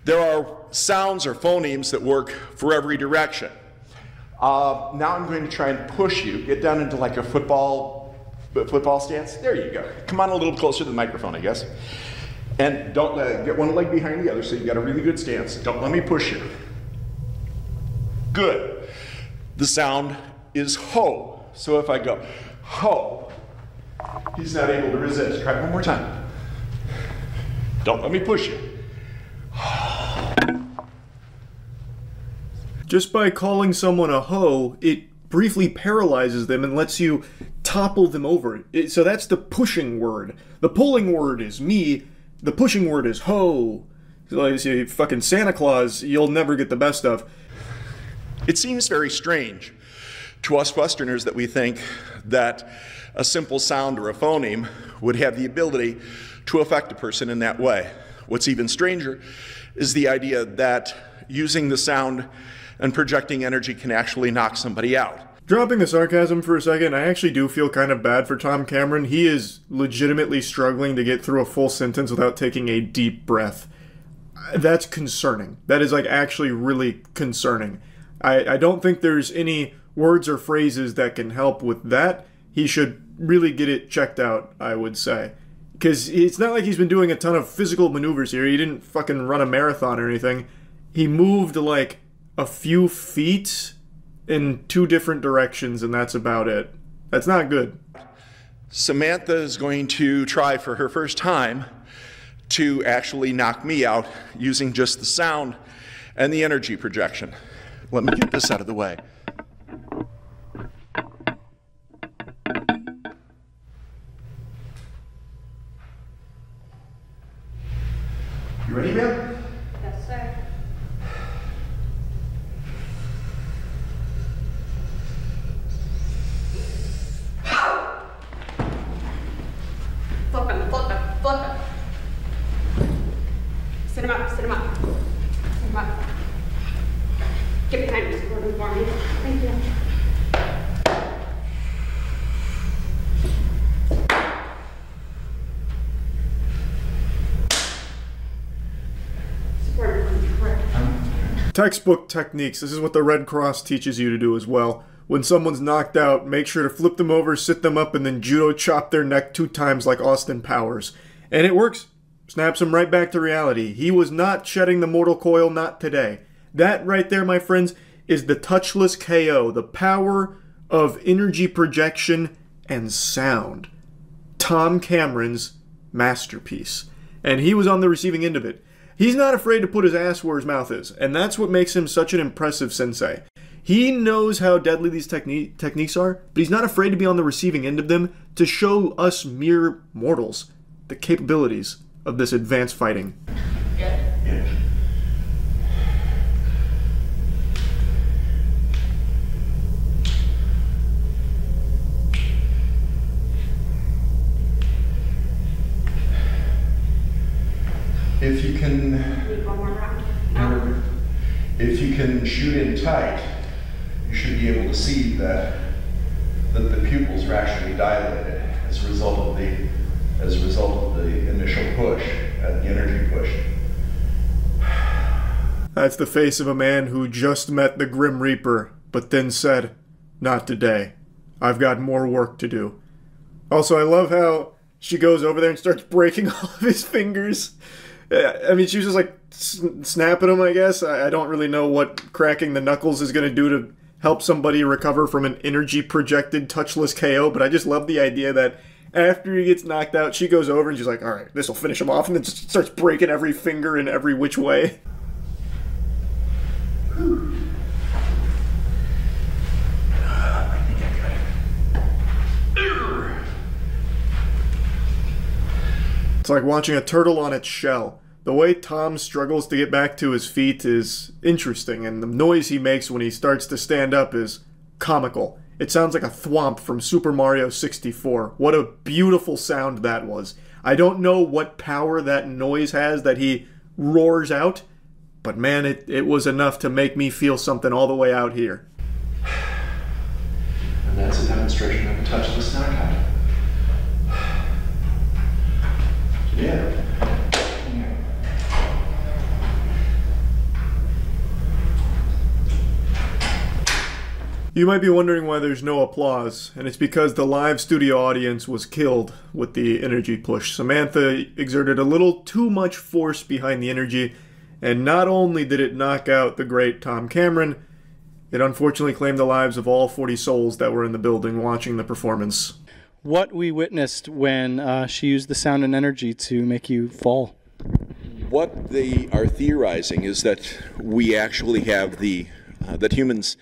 Speaker 15: There are sounds or phonemes that work for every direction. Now I'm going to try and push you. Get down into like a football stance. There you go. Come on a little closer to the microphone, I guess. And don't get one leg behind the other so you got a really good stance. Don't let me push you. Good. The sound is ho. So if I go ho, he's not able to resist. Try it one more time. Don't let me push you.
Speaker 1: Just by calling someone a hoe, it briefly paralyzes them and lets you topple them over. So that's the pushing word. The pulling word is me. The pushing word is ho. Like, see, fucking Santa Claus, you'll never get the best of.
Speaker 15: It seems very strange to us Westerners that we think that a simple sound or a phoneme would have the ability to affect a person in that way. What's even stranger is the idea that using the sound and projecting energy can actually knock somebody out.
Speaker 1: Dropping the sarcasm for a second, I actually do feel kind of bad for Tom Cameron. He is legitimately struggling to get through a full sentence without taking a deep breath. That's concerning. That is like actually really concerning. I don't think there's any words or phrases that can help with that. He should really get it checked out, I would say. Because it's not like he's been doing a ton of physical maneuvers here. He didn't fucking run a marathon or anything. He moved like a few feet in 2 different directions, and that's about it. That's not good.
Speaker 15: Samantha is going to try for her first time to actually knock me out using just the sound and the energy projection. Let me get this out of the way. You ready, ma'am?
Speaker 13: Yes, sir. Flip him, flip him, flip him. Sit him up, sit him up. Sit him up. Get behind me, Gordon, for me. Thank you.
Speaker 1: Textbook techniques. This is what the Red Cross teaches you to do as well. When someone's knocked out, make sure to flip them over, sit them up, and then judo chop their neck 2 times like Austin Powers. And it works. Snaps him right back to reality. He was not shedding the mortal coil, not today. That right there, my friends, is the touchless KO. The power of energy projection and sound. Tom Cameron's masterpiece. And he was on the receiving end of it. He's not afraid to put his ass where his mouth is, and that's what makes him such an impressive sensei. He knows how deadly these techniques are, but he's not afraid to be on the receiving end of them to show us mere mortals the capabilities of this advanced fighting.
Speaker 15: If you can, if you can shoot in tight, you should be able to see that the pupils are actually dilated as a result of the initial push, the energy push.
Speaker 1: That's the face of a man who just met the Grim Reaper, but then said, "Not today. I've got more work to do." Also, I love how she goes over there and starts breaking all of his fingers. I mean, she was just like snapping them, I guess. I don't really know what cracking the knuckles is going to do to help somebody recover from an energy projected touchless KO, but I just love the idea that after he gets knocked out, she goes over and she's like, alright, this will finish him off, and then just starts breaking every finger in every which way. It's like watching a turtle on its shell. The way Tom struggles to get back to his feet is interesting, and the noise he makes when he starts to stand up is comical. It sounds like a thwomp from Super Mario 64. What a beautiful sound that was. I don't know what power that noise has that he roars out, but man, it was enough to make me feel something all the way out here.
Speaker 15: And that's a demonstration of a touchless knockout. Yeah.
Speaker 1: You might be wondering why there's no applause, and it's because the live studio audience was killed with the energy push. Samantha exerted a little too much force behind the energy, and not only did it knock out the great Tom Cameron, it unfortunately claimed the lives of all 40 souls that were in the building watching the performance.
Speaker 20: What we witnessed when she used the sound and energy to make you fall.
Speaker 15: What they are theorizing is that we actually have that humans,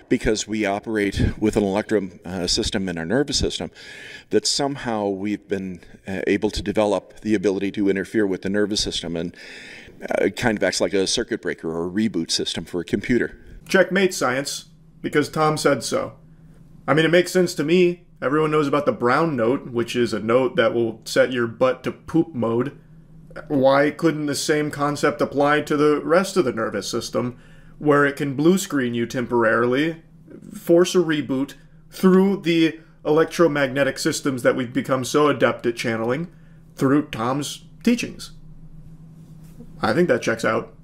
Speaker 15: because we operate with an electro system in our nervous system, that somehow we've been able to develop the ability to interfere with the nervous system, and it kind of acts like a circuit breaker or a reboot system for a computer.
Speaker 1: Checkmate, science, because Tom said so. I mean, it makes sense to me. Everyone knows about the brown note, which is a note that will set your butt to poop mode. Why couldn't the same concept apply to the rest of the nervous system, where it can blue screen you temporarily, force a reboot through the electromagnetic systems that we've become so adept at channeling through Tom's teachings? I think that checks out.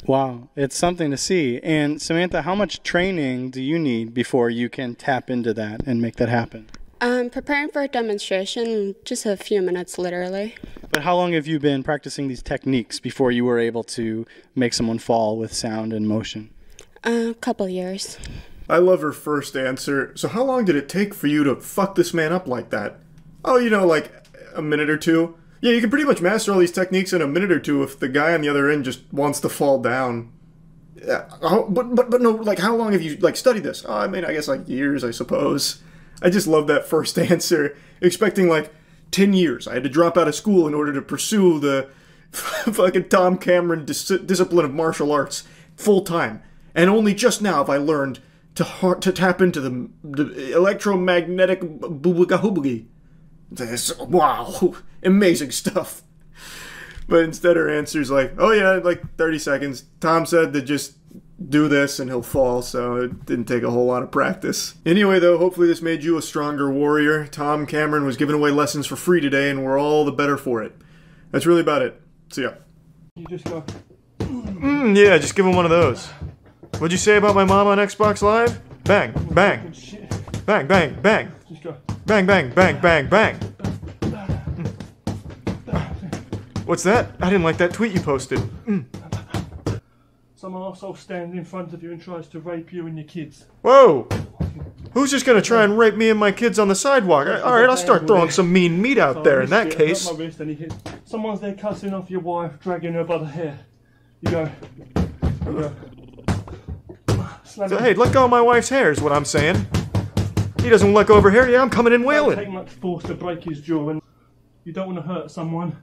Speaker 20: Wow, it's something to see. And Samantha, how much training do you need before you can tap into that and make that happen?
Speaker 13: Preparing for a demonstration, just a few minutes, literally.
Speaker 20: But how long have you been practicing these techniques before you were able to make someone fall with sound and motion?
Speaker 13: A couple years.
Speaker 1: I love her first answer. So how long did it take for you to fuck this man up like that? Oh, you know, like a minute or two? Yeah, you can pretty much master all these techniques in a minute or two if the guy on the other end just wants to fall down. Yeah, but no, like, how long have you, like, studied this? Oh, I mean, I guess, like, years, I suppose. I just love that first answer. Expecting, like, 10 years. I had to drop out of school in order to pursue the fucking Tom Cameron discipline of martial arts full-time. And only just now have I learned to tap into the electromagnetic booga-hoogie. Wow, amazing stuff. But instead her answer's like, oh yeah, like 30 seconds. Tom said to just do this and he'll fall, so it didn't take a whole lot of practice. Anyway though, hopefully this made you a stronger warrior. Tom Cameron was giving away lessons for free today and we're all the better for it. That's really about it. See ya.
Speaker 14: You just go.
Speaker 1: Yeah, just give him one of those. What'd you say about my mom on Xbox Live? Bang, bang. Bang, bang, bang. Bang, bang, bang, bang, bang. What's that? I didn't like that tweet you posted.
Speaker 9: some arsehole stands in front of you and tries to rape you and your kids.
Speaker 1: Whoa! Who's just gonna try and rape me and my kids on the sidewalk? Alright, I'll start throwing some mean meat out there in that case.
Speaker 9: My wrist and he hits. Someone's there cussing off your wife, dragging her by the hair. You go.
Speaker 1: So, hey, let go of my wife's hair is what I'm saying. He doesn't let go of her hair, yeah, I'm coming in wailing.
Speaker 9: It doesn't take much force to break his jaw, and you don't want to hurt someone.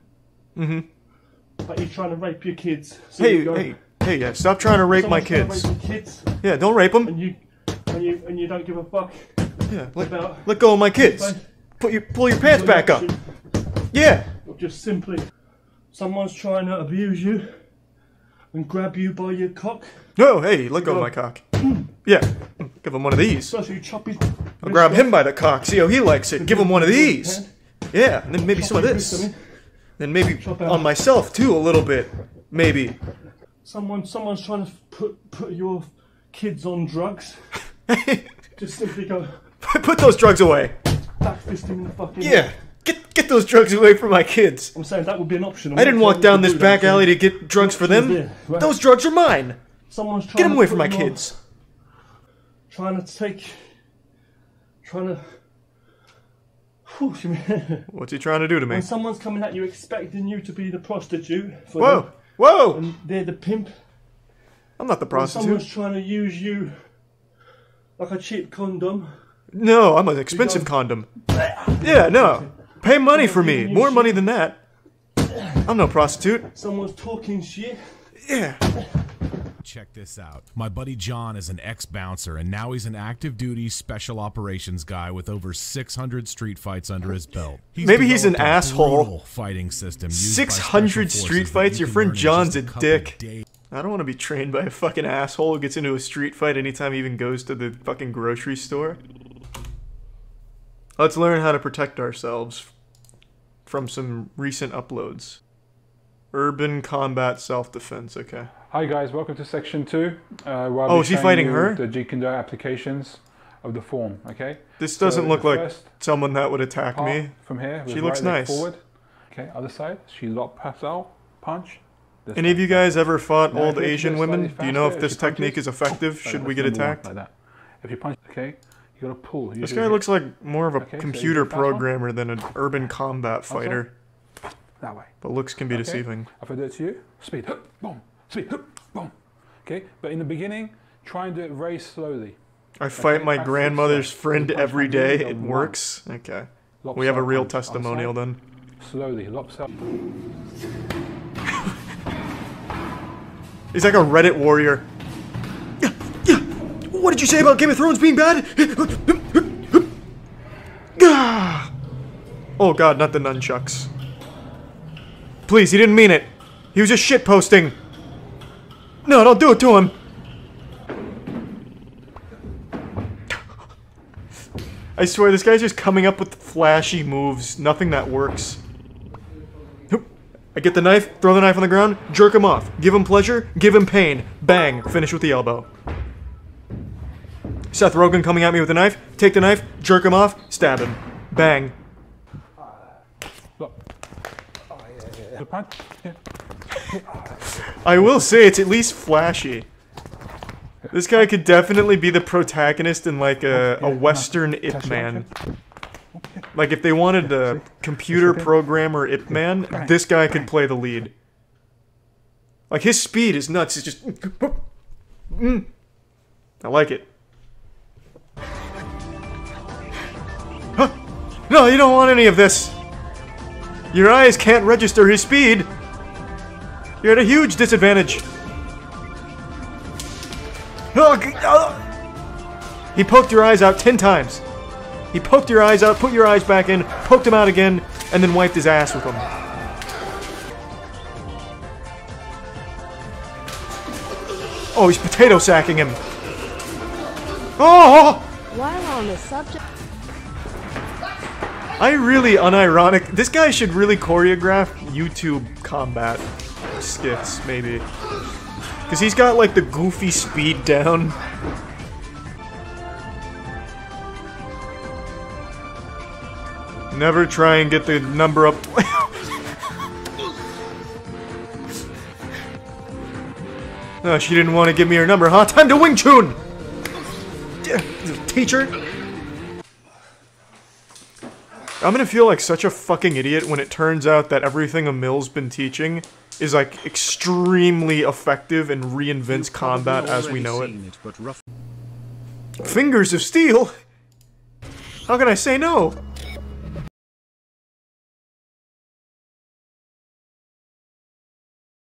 Speaker 9: But he's trying to rape your kids. So
Speaker 1: Hey, yeah, stop trying to rape my kids.
Speaker 9: Rape your kids.
Speaker 1: Yeah, don't rape them.
Speaker 9: And you don't give a fuck.
Speaker 1: Yeah, let go of my kids. Pull your pants back up. Yeah.
Speaker 9: Or just simply, someone's trying to abuse you and grab you by your cock.
Speaker 1: No, hey, let go of my cock. Yeah, give him one of these.
Speaker 9: So you chop his
Speaker 1: I'll grab him by the cock, see how he likes it. Give him one of these. Yeah, and then maybe some of this. Then maybe on myself too a little bit. Maybe.
Speaker 9: Someone's trying to put your kids on drugs. Just simply go.
Speaker 1: Put those drugs away.
Speaker 9: Back fisting in the fucking.
Speaker 1: Yeah. Get those drugs away from my kids.
Speaker 9: I'm saying that would be an option.
Speaker 1: I didn't walk down this back alley to get drugs for them. Those drugs are mine.
Speaker 9: Someone's trying
Speaker 1: Get them
Speaker 9: to
Speaker 1: away
Speaker 9: put
Speaker 1: from my
Speaker 9: you on-
Speaker 1: kids.
Speaker 9: Trying to.
Speaker 1: What's he trying to do to me?
Speaker 9: When someone's coming at you expecting you to be the prostitute. For
Speaker 1: Whoa!
Speaker 9: them,
Speaker 1: Whoa!
Speaker 9: And they're the pimp.
Speaker 1: I'm not the prostitute.
Speaker 9: When someone's trying to use you like a cheap condom.
Speaker 1: No, I'm an expensive condom. Yeah, no. Pay money for me. More money than that. I'm no prostitute.
Speaker 9: Someone's talking shit.
Speaker 1: Yeah.
Speaker 21: Check this out. My buddy John is an ex-bouncer, and now he's an active-duty special operations guy with over 600 street fights under his belt.
Speaker 1: Maybe he's an
Speaker 21: developed a
Speaker 1: asshole.
Speaker 21: brutal fighting system.
Speaker 1: 600 street fights? Your friend John's a dick. I don't want to be trained by a fucking asshole who gets into a street fight anytime he even goes to the fucking grocery store. Let's learn how to protect ourselves from some recent uploads. Urban combat self-defense, okay.
Speaker 5: Hi guys, welcome to section 2.
Speaker 1: Oh, is he fighting her?
Speaker 5: The Jeet applications of the form, okay?
Speaker 1: This doesn't look like someone that would attack me.
Speaker 5: From here,
Speaker 1: She looks nice.
Speaker 5: Forward. Okay, other side. She lock pass out, punch.
Speaker 1: Any of you guys ever fought
Speaker 5: Now,
Speaker 1: old
Speaker 5: if you
Speaker 1: Asian
Speaker 5: go
Speaker 1: women?
Speaker 5: slightly
Speaker 1: Do you know if
Speaker 5: faster,
Speaker 1: this
Speaker 5: if she punches,
Speaker 1: technique is effective? Should we get
Speaker 5: that's number one,
Speaker 1: attacked?
Speaker 5: like that. If you punch, okay, you gotta pull.
Speaker 1: This guy looks like more of a
Speaker 5: Okay, so
Speaker 1: computer
Speaker 5: you go fast one.
Speaker 1: programmer than an urban combat fighter.
Speaker 5: That way.
Speaker 1: But looks can be
Speaker 5: Okay,
Speaker 1: deceiving.
Speaker 5: If I do it to you, speed, hup, boom, speed, hup, boom. Okay, but in the beginning, try and do it very slowly.
Speaker 1: I fight my
Speaker 5: Practice
Speaker 1: grandmother's
Speaker 5: slow.
Speaker 1: friend
Speaker 5: You punch
Speaker 1: every
Speaker 5: my knee,
Speaker 1: day.
Speaker 5: go
Speaker 1: It
Speaker 5: one.
Speaker 1: works. Okay.
Speaker 5: Lock
Speaker 1: We have a
Speaker 5: side
Speaker 1: real
Speaker 5: punch. Other
Speaker 1: testimonial
Speaker 5: side.
Speaker 1: then.
Speaker 5: Slowly, lock side.
Speaker 1: He's like a Reddit warrior. What did you say about Game of Thrones being bad? Oh god, not the nunchucks. Please, he didn't mean it. He was just shitposting. No, don't do it to him. I swear, this guy's just coming up with flashy moves. Nothing that works. I get the knife, throw the knife on the ground, jerk him off. Give him pleasure, give him pain. Bang, finish with the elbow. Seth Rogen coming at me with a knife, take the knife, jerk him off, stab him. Bang. I will say it's at least flashy. This guy could definitely be the protagonist in like a Western Ip Man. Like if they wanted a computer programmer Ip Man, this guy could play the lead. Like his speed is nuts. It's just... I like it. Huh? No, you don't want any of this. Your eyes can't register his speed. You're at a huge disadvantage. He poked your eyes out 10 times. He poked your eyes out, put your eyes back in, poked them out again, and then wiped his ass with them. Oh, he's potato sacking him. Oh!
Speaker 22: While on the subject...
Speaker 1: I really unironic. This guy should really choreograph YouTube combat skits, maybe. Because he's got like the goofy speed down. Never try and get the number up. Oh, she didn't want to give me her number, huh? Time to Wing Chun! Teacher? I'm gonna feel like such a fucking idiot when it turns out that everything Emil's been teaching is like extremely effective and reinvents combat as we know it. Fingers of steel? How can I say no?